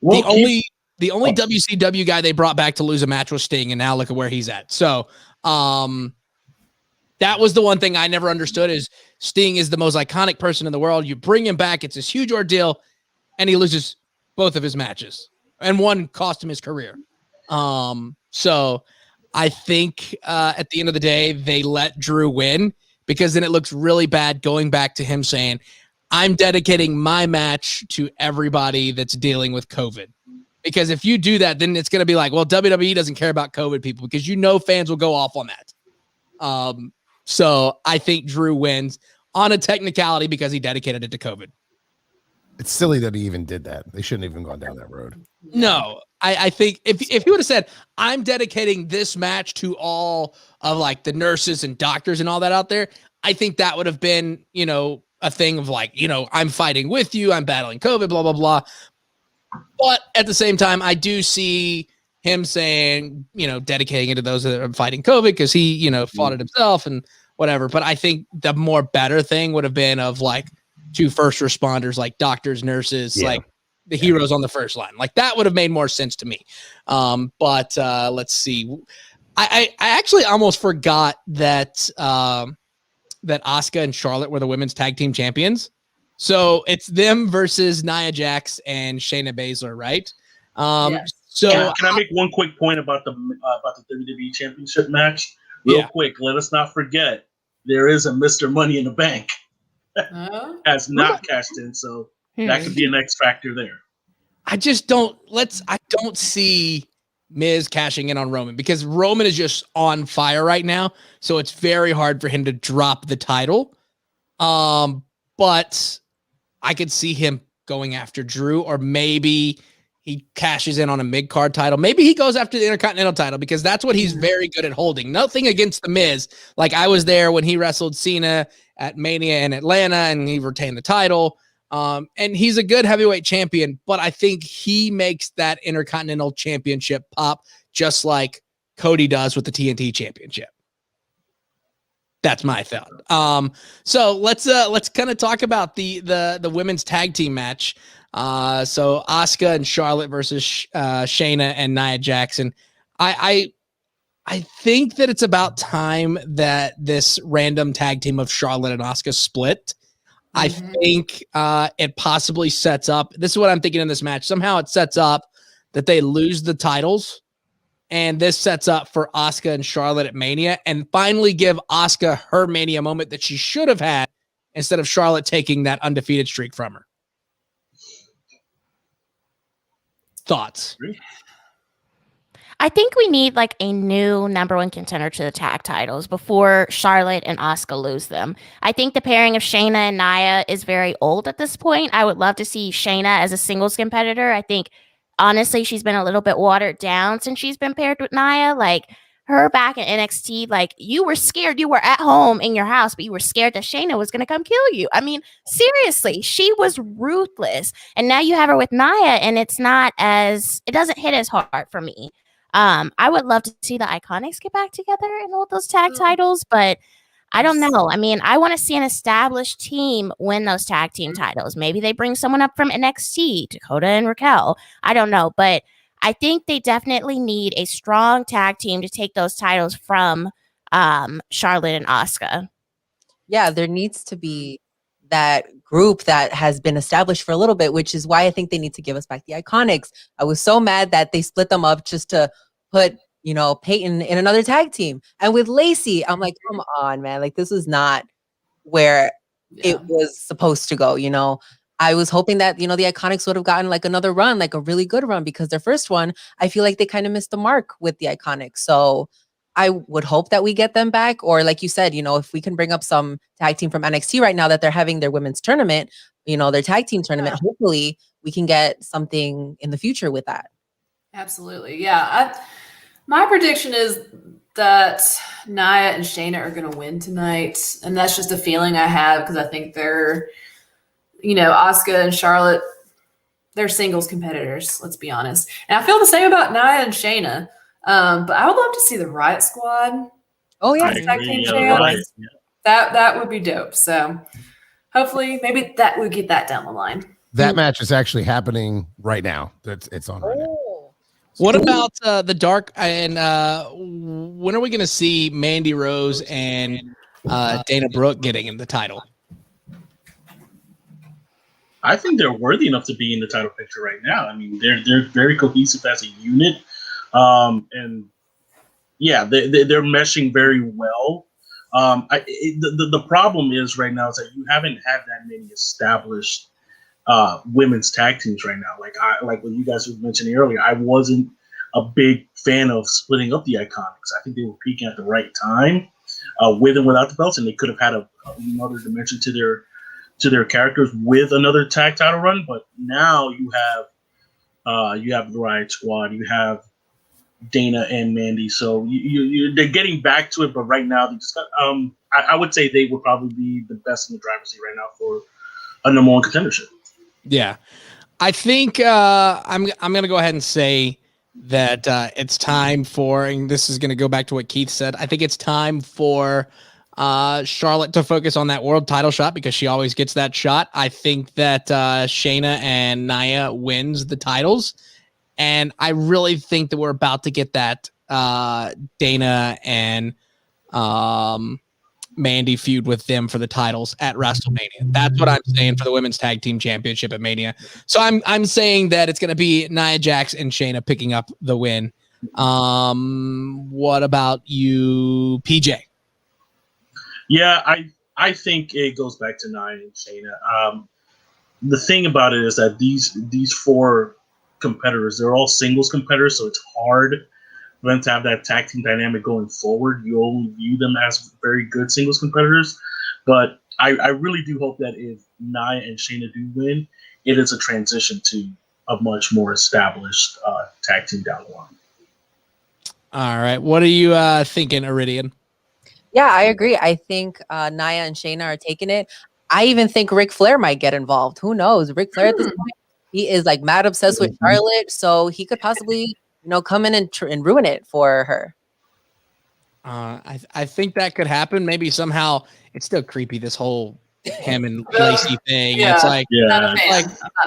only WCW guy they brought back to lose a match was Sting, and now look at where he's at. So, that was the one thing I never understood is Sting is the most iconic person in the world. You bring him back, it's this huge ordeal, and he loses both of his matches, and one cost him his career. So I think at the end of the day, they let Drew win because then it looks really bad going back to him saying, I'm dedicating my match to everybody that's dealing with COVID. Because if you do that, then it's going to be like, well, WWE doesn't care about COVID people because fans will go off on that. So I think Drew wins on a technicality because he dedicated it to COVID. It's silly that he even did that. They shouldn't have even gone down that road. No, I think if he would have said, I'm dedicating this match to all of like the nurses and doctors and all that out there, I think that would have been, a thing of like, I'm fighting with you, I'm battling COVID, blah, blah, blah. But at the same time, I do see him saying, dedicating it to those that are fighting COVID because he, fought it himself and whatever. But I think the more better thing would have been of like two first responders, like doctors, nurses, like the heroes on the first line. Like that would have made more sense to me. But let's see. I actually almost forgot that that Asuka and Charlotte were the women's tag team champions. So it's them versus Nia Jax and Shayna Baszler, right? Yes. So can I make one quick point about the WWE Championship match? Real quick, let us not forget there is a Mr. Money in the Bank has not cashed in, so that could be an X factor there. I just don't see Miz cashing in on Roman because Roman is just on fire right now. So it's very hard for him to drop the title. But I could see him going after Drew, or maybe he cashes in on a mid-card title. Maybe he goes after the Intercontinental title because that's what he's very good at holding. Nothing against the Miz. Like I was there when he wrestled Cena at Mania in Atlanta and he retained the title. And he's a good heavyweight champion, but I think he makes that Intercontinental Championship pop just like Cody does with the TNT Championship. That's my thought. So let's kind of talk about the women's tag team match. So Asuka and Charlotte versus Shayna and Nia Jackson. I think that it's about time that this random tag team of Charlotte and Asuka split. I think it possibly sets up. This is what I'm thinking in this match. Somehow it sets up that they lose the titles, and this sets up for Asuka and Charlotte at Mania, and finally give Asuka her Mania moment that she should have had instead of Charlotte taking that undefeated streak from her. Thoughts? I think we need like a new number one contender to the tag titles before Charlotte and Asuka lose them. I think the pairing of Shayna and Nia is very old at this point. I would love to see Shayna as a singles competitor. I think honestly she's been a little bit watered down since she's been paired with Nia. Like her back in NXT, like you were scared. You were at home in your house, but you were scared that Shayna was going to come kill you. I mean, seriously, she was ruthless. And now you have her with Nia, and it doesn't hit as hard for me. I would love to see the Iconics get back together and hold those tag titles, but I don't know. I mean, I want to see an established team win those tag team titles. Maybe they bring someone up from NXT, Dakota and Raquel. I don't know, but I think they definitely need a strong tag team to take those titles from Charlotte and Asuka. Yeah, there needs to be that group that has been established for a little bit, which is why I think they need to give us back the Iconics. I was so mad that they split them up just to put, Peyton in another tag team. And with Lacey, I'm like, come on, man. Like, this is not where it was supposed to go, I was hoping that, the Iconics would have gotten like another run, like a really good run, because their first one, I feel like they kind of missed the mark with the Iconics. So I would hope that we get them back. Or like you said, if we can bring up some tag team from NXT right now that they're having their women's tournament, their tag team tournament, hopefully we can get something in the future with that. Absolutely. Yeah. My prediction is that Nia and Shayna are going to win tonight. And that's just a feeling I have because I think they're, Asuka and Charlotte, they're singles competitors, let's be honest. And I feel the same about Nia and Shayna. But I would love to see the Riot Squad. Oh, yeah. Tag team champs. That would be dope. So hopefully maybe that we'll get that down the line. That match is actually happening right now. It's on right now. What about the Dark? And when are we going to see Mandy Rose and Dana Brooke getting in the title? I think they're worthy enough to be in the title picture right now. I mean, they're very cohesive as a unit, and yeah, they're meshing very well. The problem is right now is that you haven't had that many established women's tag teams right now. Like what you guys were mentioning earlier, I wasn't a big fan of splitting up the Iconics. I think they were peaking at the right time, with and without the belts, and they could have had another dimension to their characters with another tag title run. But now you have You have the Riot Squad. You have Dana and Mandy. So they're getting back to it, but right now they just got. I would say they would probably be the best in the driver's seat right now for a number one contendership. Yeah, I think I'm gonna go ahead and say that it's time for, and this is gonna go back to what Keith said. I think it's time for Charlotte to focus on that world title shot because she always gets that shot. I think that Shayna and Nia wins the titles, and I really think that we're about to get that Dana and Mandy feud with them for the titles at WrestleMania. That's what I'm saying for the women's tag team championship at Mania. So I'm saying that it's going to be Nia Jax and Shayna picking up the win. What about you, PJ? Yeah, I think it goes back to Nia and Shayna. The thing about it is that these four competitors, they're all singles competitors, so it's hard for them to have that tag team dynamic going forward. You only view them as very good singles competitors. But I really do hope that if Nia and Shayna do win, it is a transition to a much more established tag team down the line. All right. What are you thinking, Iridian? Yeah, I agree. I think Nia and Shayna are taking it. I even think Ric Flair might get involved. Who knows? Ric Flair at this point, he is like mad obsessed with Charlotte, so he could possibly, come in and ruin it for her. I think that could happen. Maybe somehow it's still creepy, this whole him and Lacey thing. Yeah. It's like,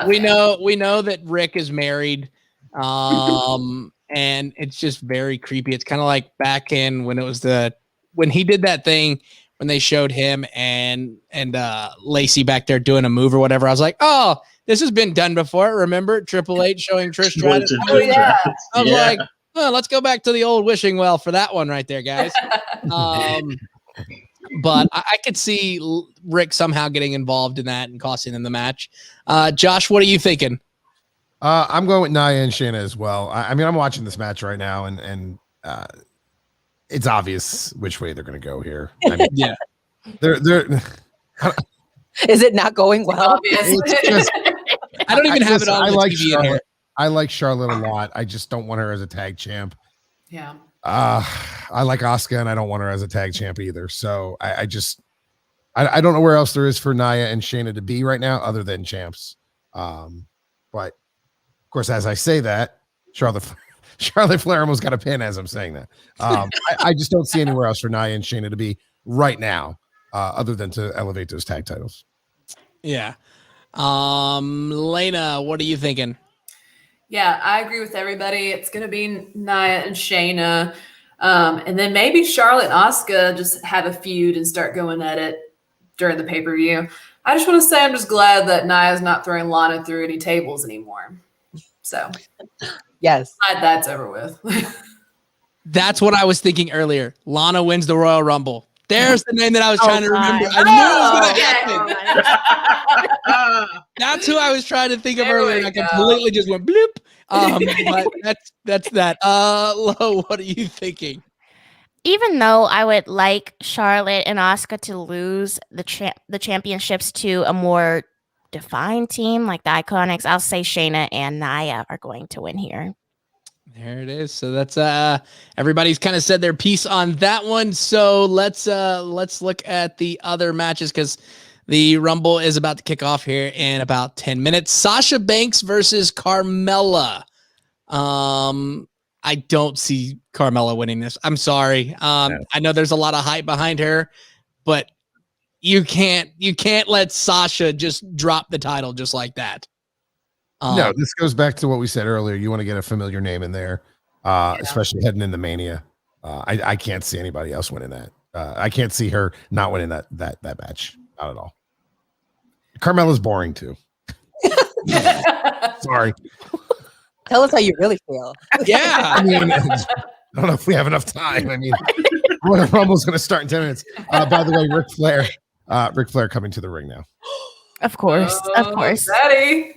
we fan. know that Rick is married. And it's just very creepy. It's kind of like back in when it was when he did that thing, when they showed him and Lacey back there doing a move or whatever. I was like, oh, this has been done before. Remember Triple H showing Trish Stratus? Oh, yeah. I was like, oh, let's go back to the old wishing well for that one right there, guys. But I could see Rick somehow getting involved in that and costing them the match. Josh, what are you thinking? I'm going with Nia and Shayna as well. I mean, I'm watching this match right now, and it's obvious which way they're going to go here. I mean, Yeah, they're. Is it not going well? It's just, I don't even have it on. I the like TV in Charlotte. here. I like Charlotte a lot. I just don't want her as a tag champ. Yeah. I like Asuka, and I don't want her as a tag champ either. So I don't know where else there is for Nia and Shayna to be right now other than champs. But of course, as I say that, Charlotte Flair almost got a pin as I'm saying that. I just don't see anywhere else for Nia and Shayna to be right now, other than to elevate those tag titles. Yeah. Lena, what are you thinking? Yeah, I agree with everybody. It's going to be Nia and Shayna. And then maybe Charlotte and Asuka just have a feud and start going at it during the pay-per-view. I just want to say I'm just glad that Nia's not throwing Lana through any tables anymore. So, Yes. glad that's over with. That's what I was thinking earlier. Lana wins the Royal Rumble. There's the name that I was trying to remember. I knew it was going to happen. That's who I was trying to think of There earlier. we And I go. completely just went bloop. But that's that. Lo, what are you thinking? Even though I would like Charlotte and Asuka to lose the championships to a more defined team like the Iconics, I'll say Shayna and Nia are going to win here. There it is. So that's everybody's kind of said their piece on that one. So let's look at the other matches because the Rumble is about to kick off here in about 10 minutes. Sasha Banks versus Carmella. I don't see Carmella winning this. I'm sorry. I know there's a lot of hype behind her, but you can't let Sasha just drop the title just like that. No, this goes back to what we said earlier. You want to get a familiar name in there, especially heading into Mania. I can't see anybody else winning that. I can't see her not winning that match. Not at all. Carmella's boring too. Sorry. Tell us how you really feel. Yeah. I mean, I don't know if we have enough time. I mean, Royal Rumble's going to start in 10 minutes. By the way, Ric Flair coming to the ring now. Of course. Daddy.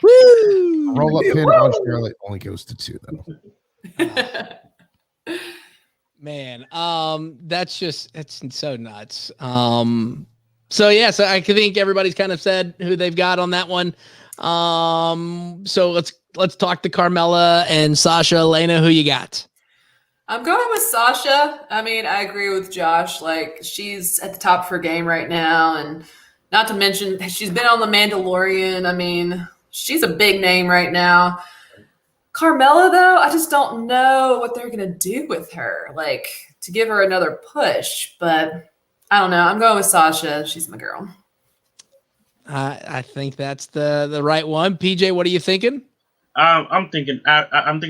Woo! Roll up pin on Charlotte only goes to 2 though. Man, that's so nuts. So I think everybody's kind of said who they've got on that one. So let's talk to Carmella and Sasha. Elena, who you got? I'm going with Sasha. I mean, I agree with Josh. Like, she's at the top of her game right now. And not to mention, she's been on The Mandalorian. I mean, she's a big name right now. Carmella, though, I just don't know what they're going to do with her, like, to give her another push. But I don't know. I'm going with Sasha. She's my girl. I think that's the right one. PJ, what are you thinking? I'm thinking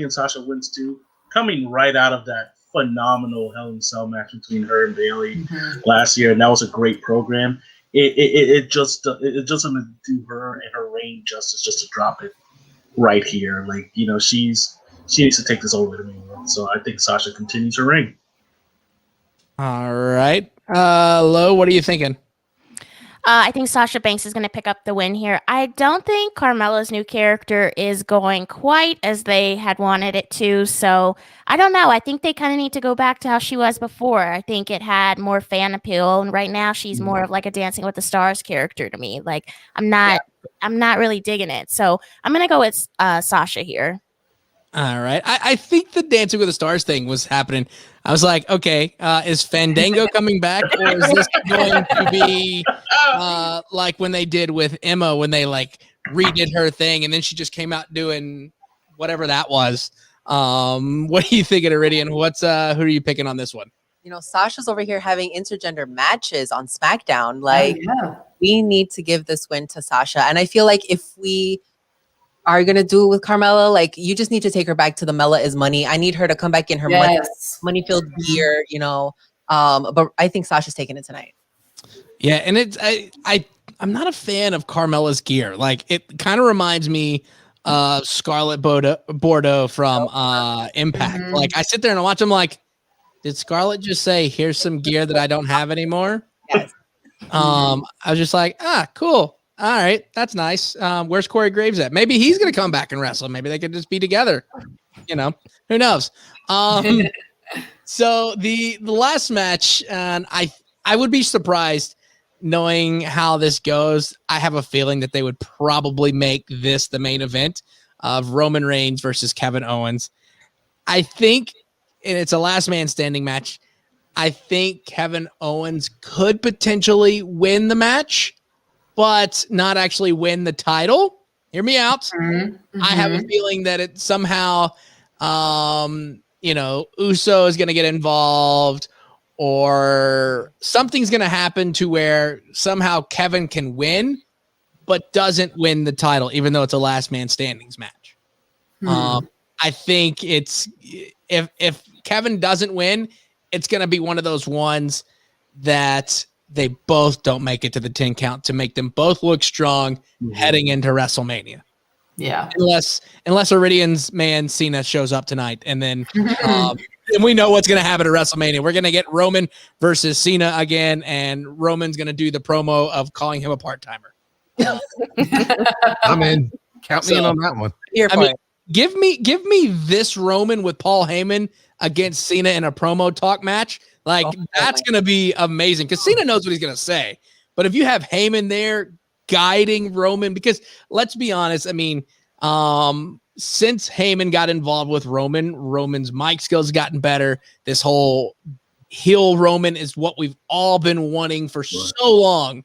Sasha wins too. Coming right out of that phenomenal Hell in a Cell match between her and Bayley last year, and that was a great program. It just doesn't do her and her reign justice just to drop it right here. Like, you know, she needs to take this over to me. So I think Sasha continues her reign. All right, Lo, what are you thinking? I think Sasha Banks is going to pick up the win here. I don't think Carmella's new character is going quite as they had wanted it to. So I don't know. I think they kind of need to go back to how she was before. I think it had more fan appeal. And right now she's more of like a Dancing with the Stars character to me. Like I'm not really digging it. So I'm going to go with Sasha here. All right. I think the Dancing with the Stars thing was happening. I was like, okay, is Fandango coming back, or is this going to be like when they did with Emma, when they like redid her thing and then she just came out doing whatever that was? What do you think, Iridian? Who are you picking on this one? You know, Sasha's over here having intergender matches on SmackDown. Like, we need to give this win to Sasha. And I feel like if we are going to do it with Carmella, like, you just need to take her back to the Mella is money. I need her to come back in her money-filled gear, you know. But I think Sasha's taking it tonight. Yeah, and I'm not a fan of Carmella's gear. Like, it kind of reminds me of Scarlett Bordeaux from Impact. Like, I sit there and I watch them like, did Scarlett just say, here's some gear that I don't have anymore? Yes. I was just like, cool. All right, that's nice. Where's Corey Graves at? Maybe he's going to come back and wrestle. Maybe they could just be together. You know, who knows? So the last match, and I would be surprised knowing how this goes. I have a feeling that they would probably make this the main event of Roman Reigns versus Kevin Owens. I think, and it's a last man standing match, I think Kevin Owens could potentially win the match, but not actually win the title. Hear me out. I have a feeling that it somehow, Uso is going to get involved, or something's going to happen to where somehow Kevin can win, but doesn't win the title, even though it's a last man standings match. I think it's if Kevin doesn't win, it's going to be one of those ones that they both don't make it to the 10 count to make them both look strong heading into WrestleMania. Yeah. Unless Iridian's man Cena shows up tonight, and then and we know what's going to happen at WrestleMania. We're going to get Roman versus Cena again, and Roman's going to do the promo of calling him a part-timer. I'm in. Count me in on that one. Give me this Roman with Paul Heyman against Cena in a promo talk match. Like, that's going to be amazing, because Cena knows what he's going to say. But if you have Heyman there guiding Roman, because let's be honest, I mean, since Heyman got involved with Roman's mic skills have gotten better. This whole heel Roman is what we've all been wanting for so long.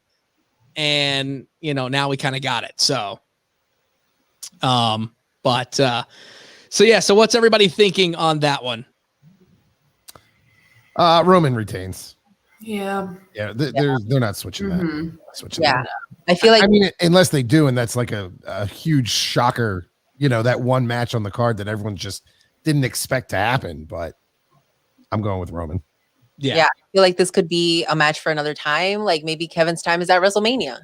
And, now we kind of got it. So, so what's everybody thinking on that one? Roman retains. Yeah. Yeah, they're not switching that. Yeah. I feel like, unless they do, and that's like a huge shocker, that one match on the card that everyone just didn't expect to happen, but I'm going with Roman. Yeah. I feel like this could be a match for another time. Like, maybe Kevin's time is at WrestleMania.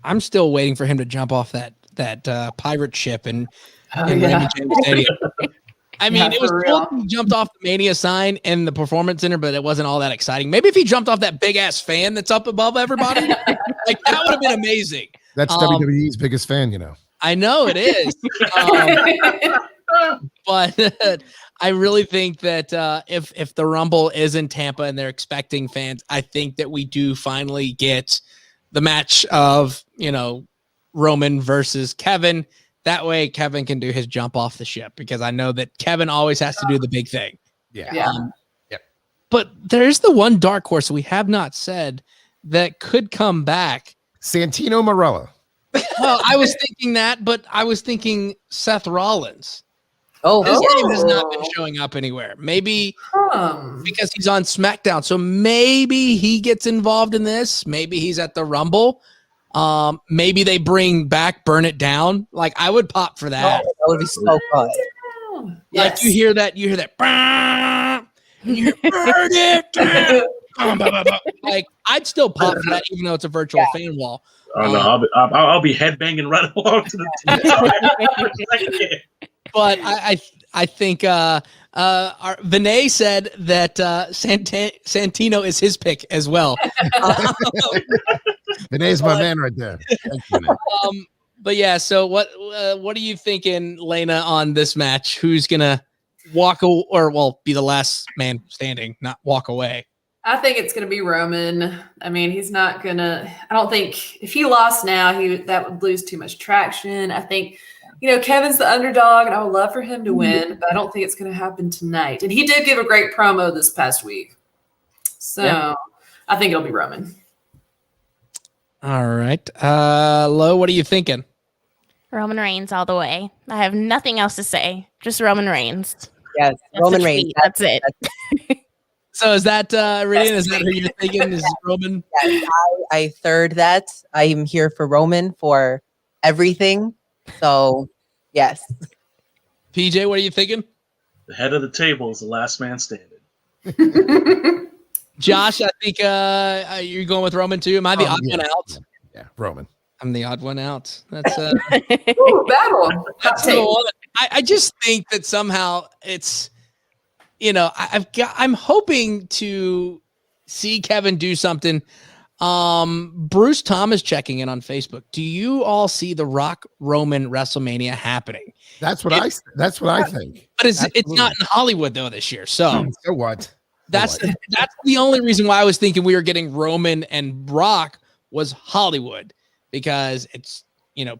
I'm still waiting for him to jump off that pirate ship and Raymond James Stadium. I mean, it was cool he jumped off the Mania sign in the Performance Center, but it wasn't all that exciting. Maybe if he jumped off that big ass fan that's up above everybody, like, that would have been amazing. That's WWE's biggest fan, I know it is. But I really think that if the Rumble is in Tampa and they're expecting fans, I think that we do finally get the match of, Roman versus Kevin. That way Kevin can do his jump off the ship, because I know that Kevin always has to do the big thing. Yeah. But there's the one dark horse we have not said that could come back. Santino Marella. Well, I was thinking that, but I was thinking Seth Rollins. Oh, His name has not been showing up anywhere. Maybe because he's on SmackDown. So maybe he gets involved in this. Maybe he's at the Rumble. Maybe they bring back Burn It Down. Like, I would pop for that. that would be so good. Like, you hear that, "Bah!" and you hear, "Burn it down." Like, I'd still pop for that, even though it's a virtual fan wall. Oh no, I'll be headbanging right along to the. But I think our Vinay said that Santino is his pick as well. Vinay's my man right there. Thank you, Vinay. But yeah, so what are you thinking, Lena, on this match? Who's gonna be the last man standing, not walk away? I think it's going to be Roman. I mean, he's not going to – I don't think – if he lost now, that would lose too much traction. I think, Kevin's the underdog, and I would love for him to win, but I don't think it's going to happen tonight. And he did give a great promo this past week. So I think it'll be Roman. All right. Lo, what are you thinking? Roman Reigns all the way. I have nothing else to say. Just Roman Reigns. Yes, That's Roman the Reigns. tweet. That's it. So is that Ridian? Is that who you're thinking? Is Roman? Yes, I third that. I'm here for Roman for everything. So, yes. PJ, what are you thinking? The head of the table is the last man standing. Josh, I think you're going with Roman too. Am I the odd one out? Yeah, Roman. I'm the odd one out. That's Ooh, battle. that's the one. I just think that somehow it's, I'm hoping to see Kevin do something. Bruce Thomas checking in on Facebook. Do you all see the Rock Roman WrestleMania happening? That's what I think. But it's not in Hollywood though this year. So what? That's the only reason why I was thinking we were getting Roman and Rock was Hollywood, because it's,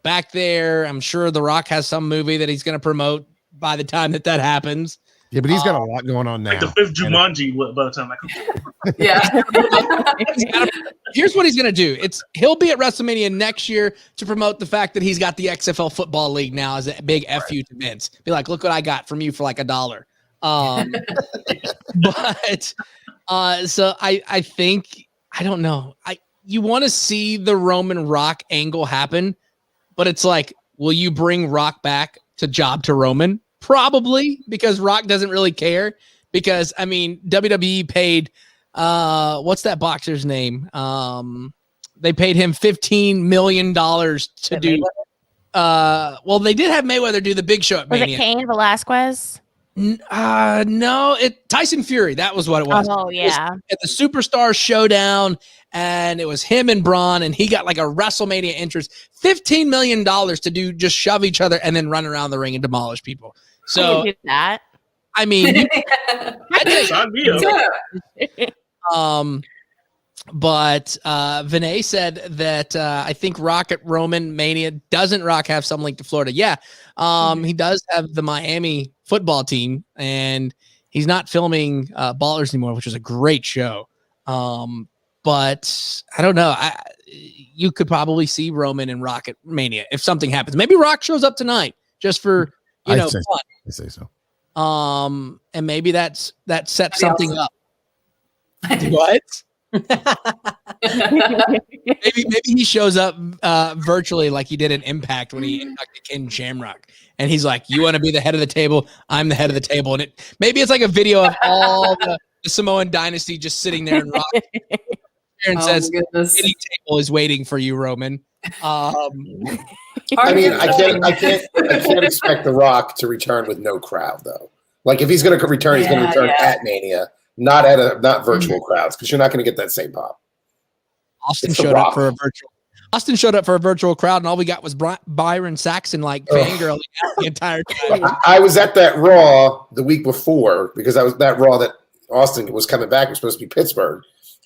back there. I'm sure The Rock has some movie that he's going to promote by the time that happens. Yeah, but he's got a lot going on now. Like the fifth Jumanji by the time I come. Yeah. Here's what he's going to do. He'll be at WrestleMania next year to promote the fact that he's got the XFL Football League now as a big FU to Vince. Be like, look what I got from you for like $1. So I think, I don't know. You want to see the Roman Rock angle happen, but it's like, will you bring Rock back to job to Roman? Probably, because Rock doesn't really care, because WWE paid what's that boxer's name? They paid him $15 million to do they did have Mayweather do the big show at Mania. Was it Cain Velasquez? No, Tyson Fury. That was what it was. Oh, yeah. It was at the Superstar Showdown, and it was him and Braun, and he got like a WrestleMania entrance. $15 million to just shove each other and then run around the ring and demolish people. So do that. I mean, but Vinay said that I think Rock at Roman Mania. Doesn't Rock have some link to Florida? Yeah. He does have the Miami football team, and he's not filming Ballers anymore, which was a great show. But I don't know. You could probably see Roman and Rock at Mania if something happens. Maybe Rock shows up tonight just for fun. I say so. And maybe that sets something up. What? maybe he shows up virtually like he did in Impact when he inducted Ken Shamrock, and he's like, "You want to be the head of the table? I'm the head of the table." And maybe it's like a video of all the Samoan dynasty just sitting there and Rock and says, "Any table is waiting for you, Roman." I mean, I can't expect The Rock to return with no crowd though. Like if he's going to return, he's going to return at Mania, not virtual crowds, because you're not going to get that same pop. Austin showed up for a virtual. Austin showed up for a virtual crowd, and all we got was Byron Saxon like fangirling the entire time. I was at that Raw the week before because I was that Raw that Austin was coming back. It was supposed to be Pittsburgh,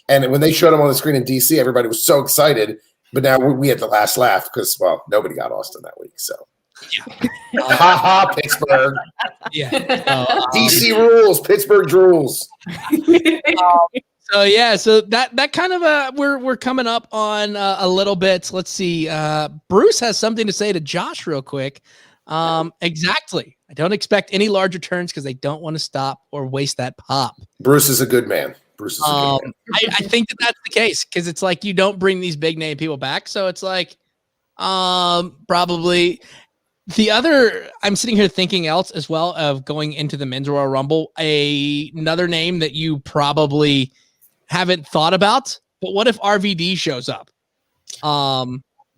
and when they showed him on the screen in DC, everybody was so excited. But now we had the last laugh because nobody got Austin that week. So, ha ha, Pittsburgh. Yeah, DC rules, Pittsburgh rules. So that kind of we're coming up on a little bit. Let's see. Bruce has something to say to Josh real quick. Exactly. I don't expect any large returns because they don't want to stop or waste that pop. Bruce is a good man. Bruce is a good man. I think that's the case because it's like you don't bring these big name people back. So it's like probably the other. I'm sitting here thinking else as well of going into the Men's Royal Rumble. Another name that you probably haven't thought about, but what if RVD shows up?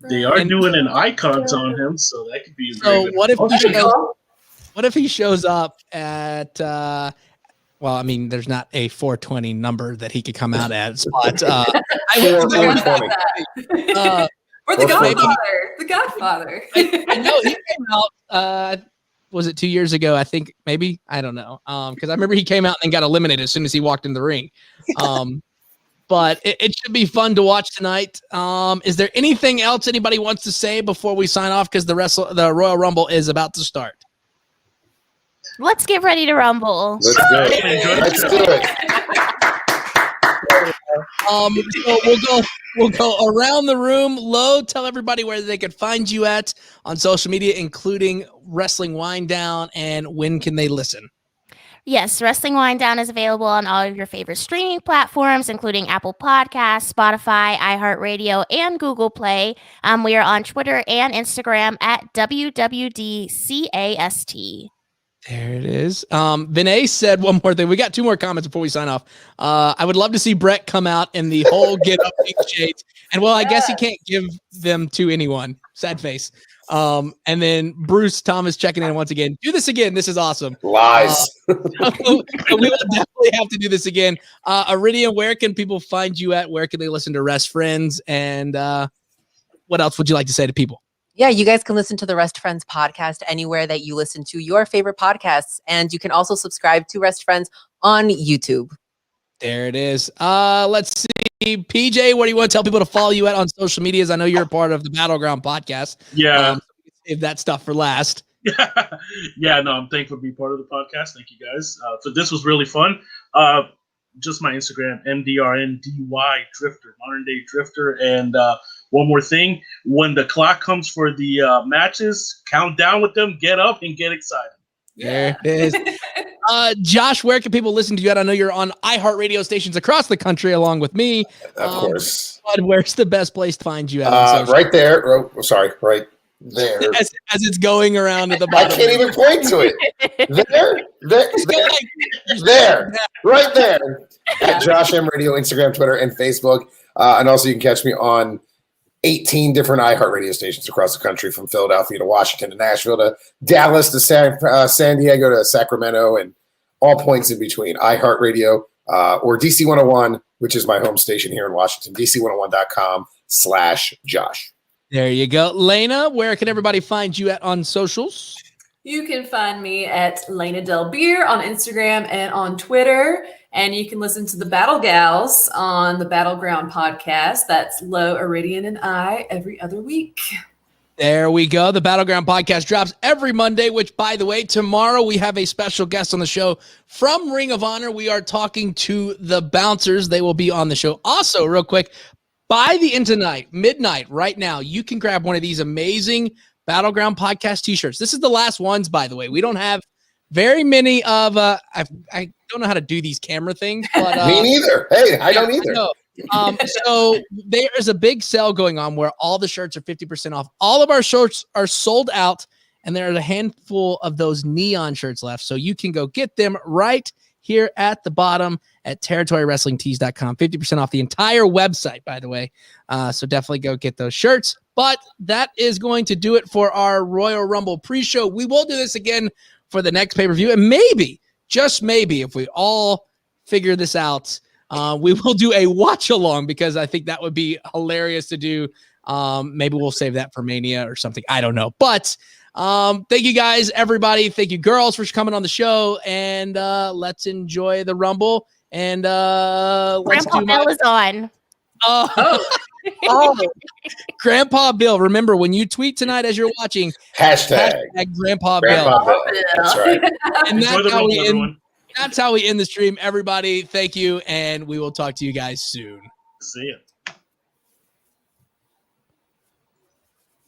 They are doing an icons on him, so that could be. So what if he shows up at? Well, I mean, there's not a 420 number that he could come out at, but or the Godfather. The Godfather. I know he came out. Was it 2 years ago? I think maybe. I don't know. Because I remember he came out and got eliminated as soon as he walked in the ring. But it should be fun to watch tonight. Is there anything else anybody wants to say before we sign off? Because the Royal Rumble is about to start. Let's get ready to rumble. Let's do it. Let's do it. So we'll go around the room. Lo, tell everybody where they could find you at on social media, including Wrestling Wind Down, and when can they listen? Yes, Wrestling Wind Down is available on all of your favorite streaming platforms, including Apple Podcasts, Spotify, iHeartRadio, and Google Play. We are on Twitter and Instagram at WWDCAST. There it is. Vinay said one more thing. We got two more comments before we sign off. I would love to see Brett come out in the whole get up shades. And I guess he can't give them to anyone. Sad face. And then Bruce Thomas checking in once again. Do this again. This is awesome. Lies. We will definitely have to do this again. Iridium, where can people find you at? Where can they listen to Rest Friends? And what else would you like to say to people? Yeah, you guys can listen to the Rest Friends podcast anywhere that you listen to your favorite podcasts. And you can also subscribe to Rest Friends on YouTube. There it is. Let's see. PJ, what do you want to tell people to follow you at on social medias? I know you're a part of the Battleground podcast. Yeah. Save that stuff for last. Yeah, no, I'm thankful to be part of the podcast. Thank you guys. So this was really fun. Just my Instagram, MDRNDY Drifter, modern day Drifter. And one more thing, when the clock comes for the matches, count down with them, get up and get excited. There it is. Josh, where can people listen to you at? I know you're on iHeartRadio stations across the country along with me. Of course. But where's the best place to find you at? Right there. Oh, sorry, right there. As it's going around at the bottom. I can't even point to it. There. Right there. At Josh M Radio, Instagram, Twitter, and Facebook. And also you can catch me on 18 different iHeartRadio stations across the country, from Philadelphia to Washington to Nashville to Dallas to San Diego to Sacramento, and all points in between. iHeartRadio or DC 101, which is my home station here in Washington, DC101.com/Josh. There you go. Lena, where can everybody find you at on socials? You can find me at Lena Del Beer on Instagram and on Twitter. And you can listen to the Battlegals on the Battleground podcast. That's Lo, Iridian, and I every other week. There we go. The Battleground podcast drops every Monday, which, by the way, tomorrow we have a special guest on the show from Ring of Honor. We are talking to the Bouncers. They will be on the show. Also, real quick, by the end of tonight, midnight, right now, you can grab one of these amazing Battleground podcast t-shirts. This is the last ones, by the way. We don't have very many of I don't know how to do these camera things, but me neither. Hey, I don't either. So there is a big sale going on where all the shirts are 50% off. All of our shirts are sold out, and there are a handful of those neon shirts left. So you can go get them right here at the bottom at territorywrestlingtees.com. 50% off the entire website, by the way. So definitely go get those shirts. But that is going to do it for our Royal Rumble pre-show. We will do this again for the next pay-per-view, and maybe, just maybe, if we all figure this out, we will do a watch-along, because I think that would be hilarious to do Maybe we'll save that for Mania or something. I don't know. But thank you guys, everybody. Thank you, girls, for coming on the show. And let's enjoy the Rumble. And let's Grandpa Bill is on. Oh, Grandpa Bill. Remember, when you tweet tonight as you're watching, Hashtag Grandpa Grandpa Bill. Bill. That's right. And Enjoy the Rumble, everyone. that's how we end the stream. Everybody, thank you. And we will talk to you guys soon. See ya.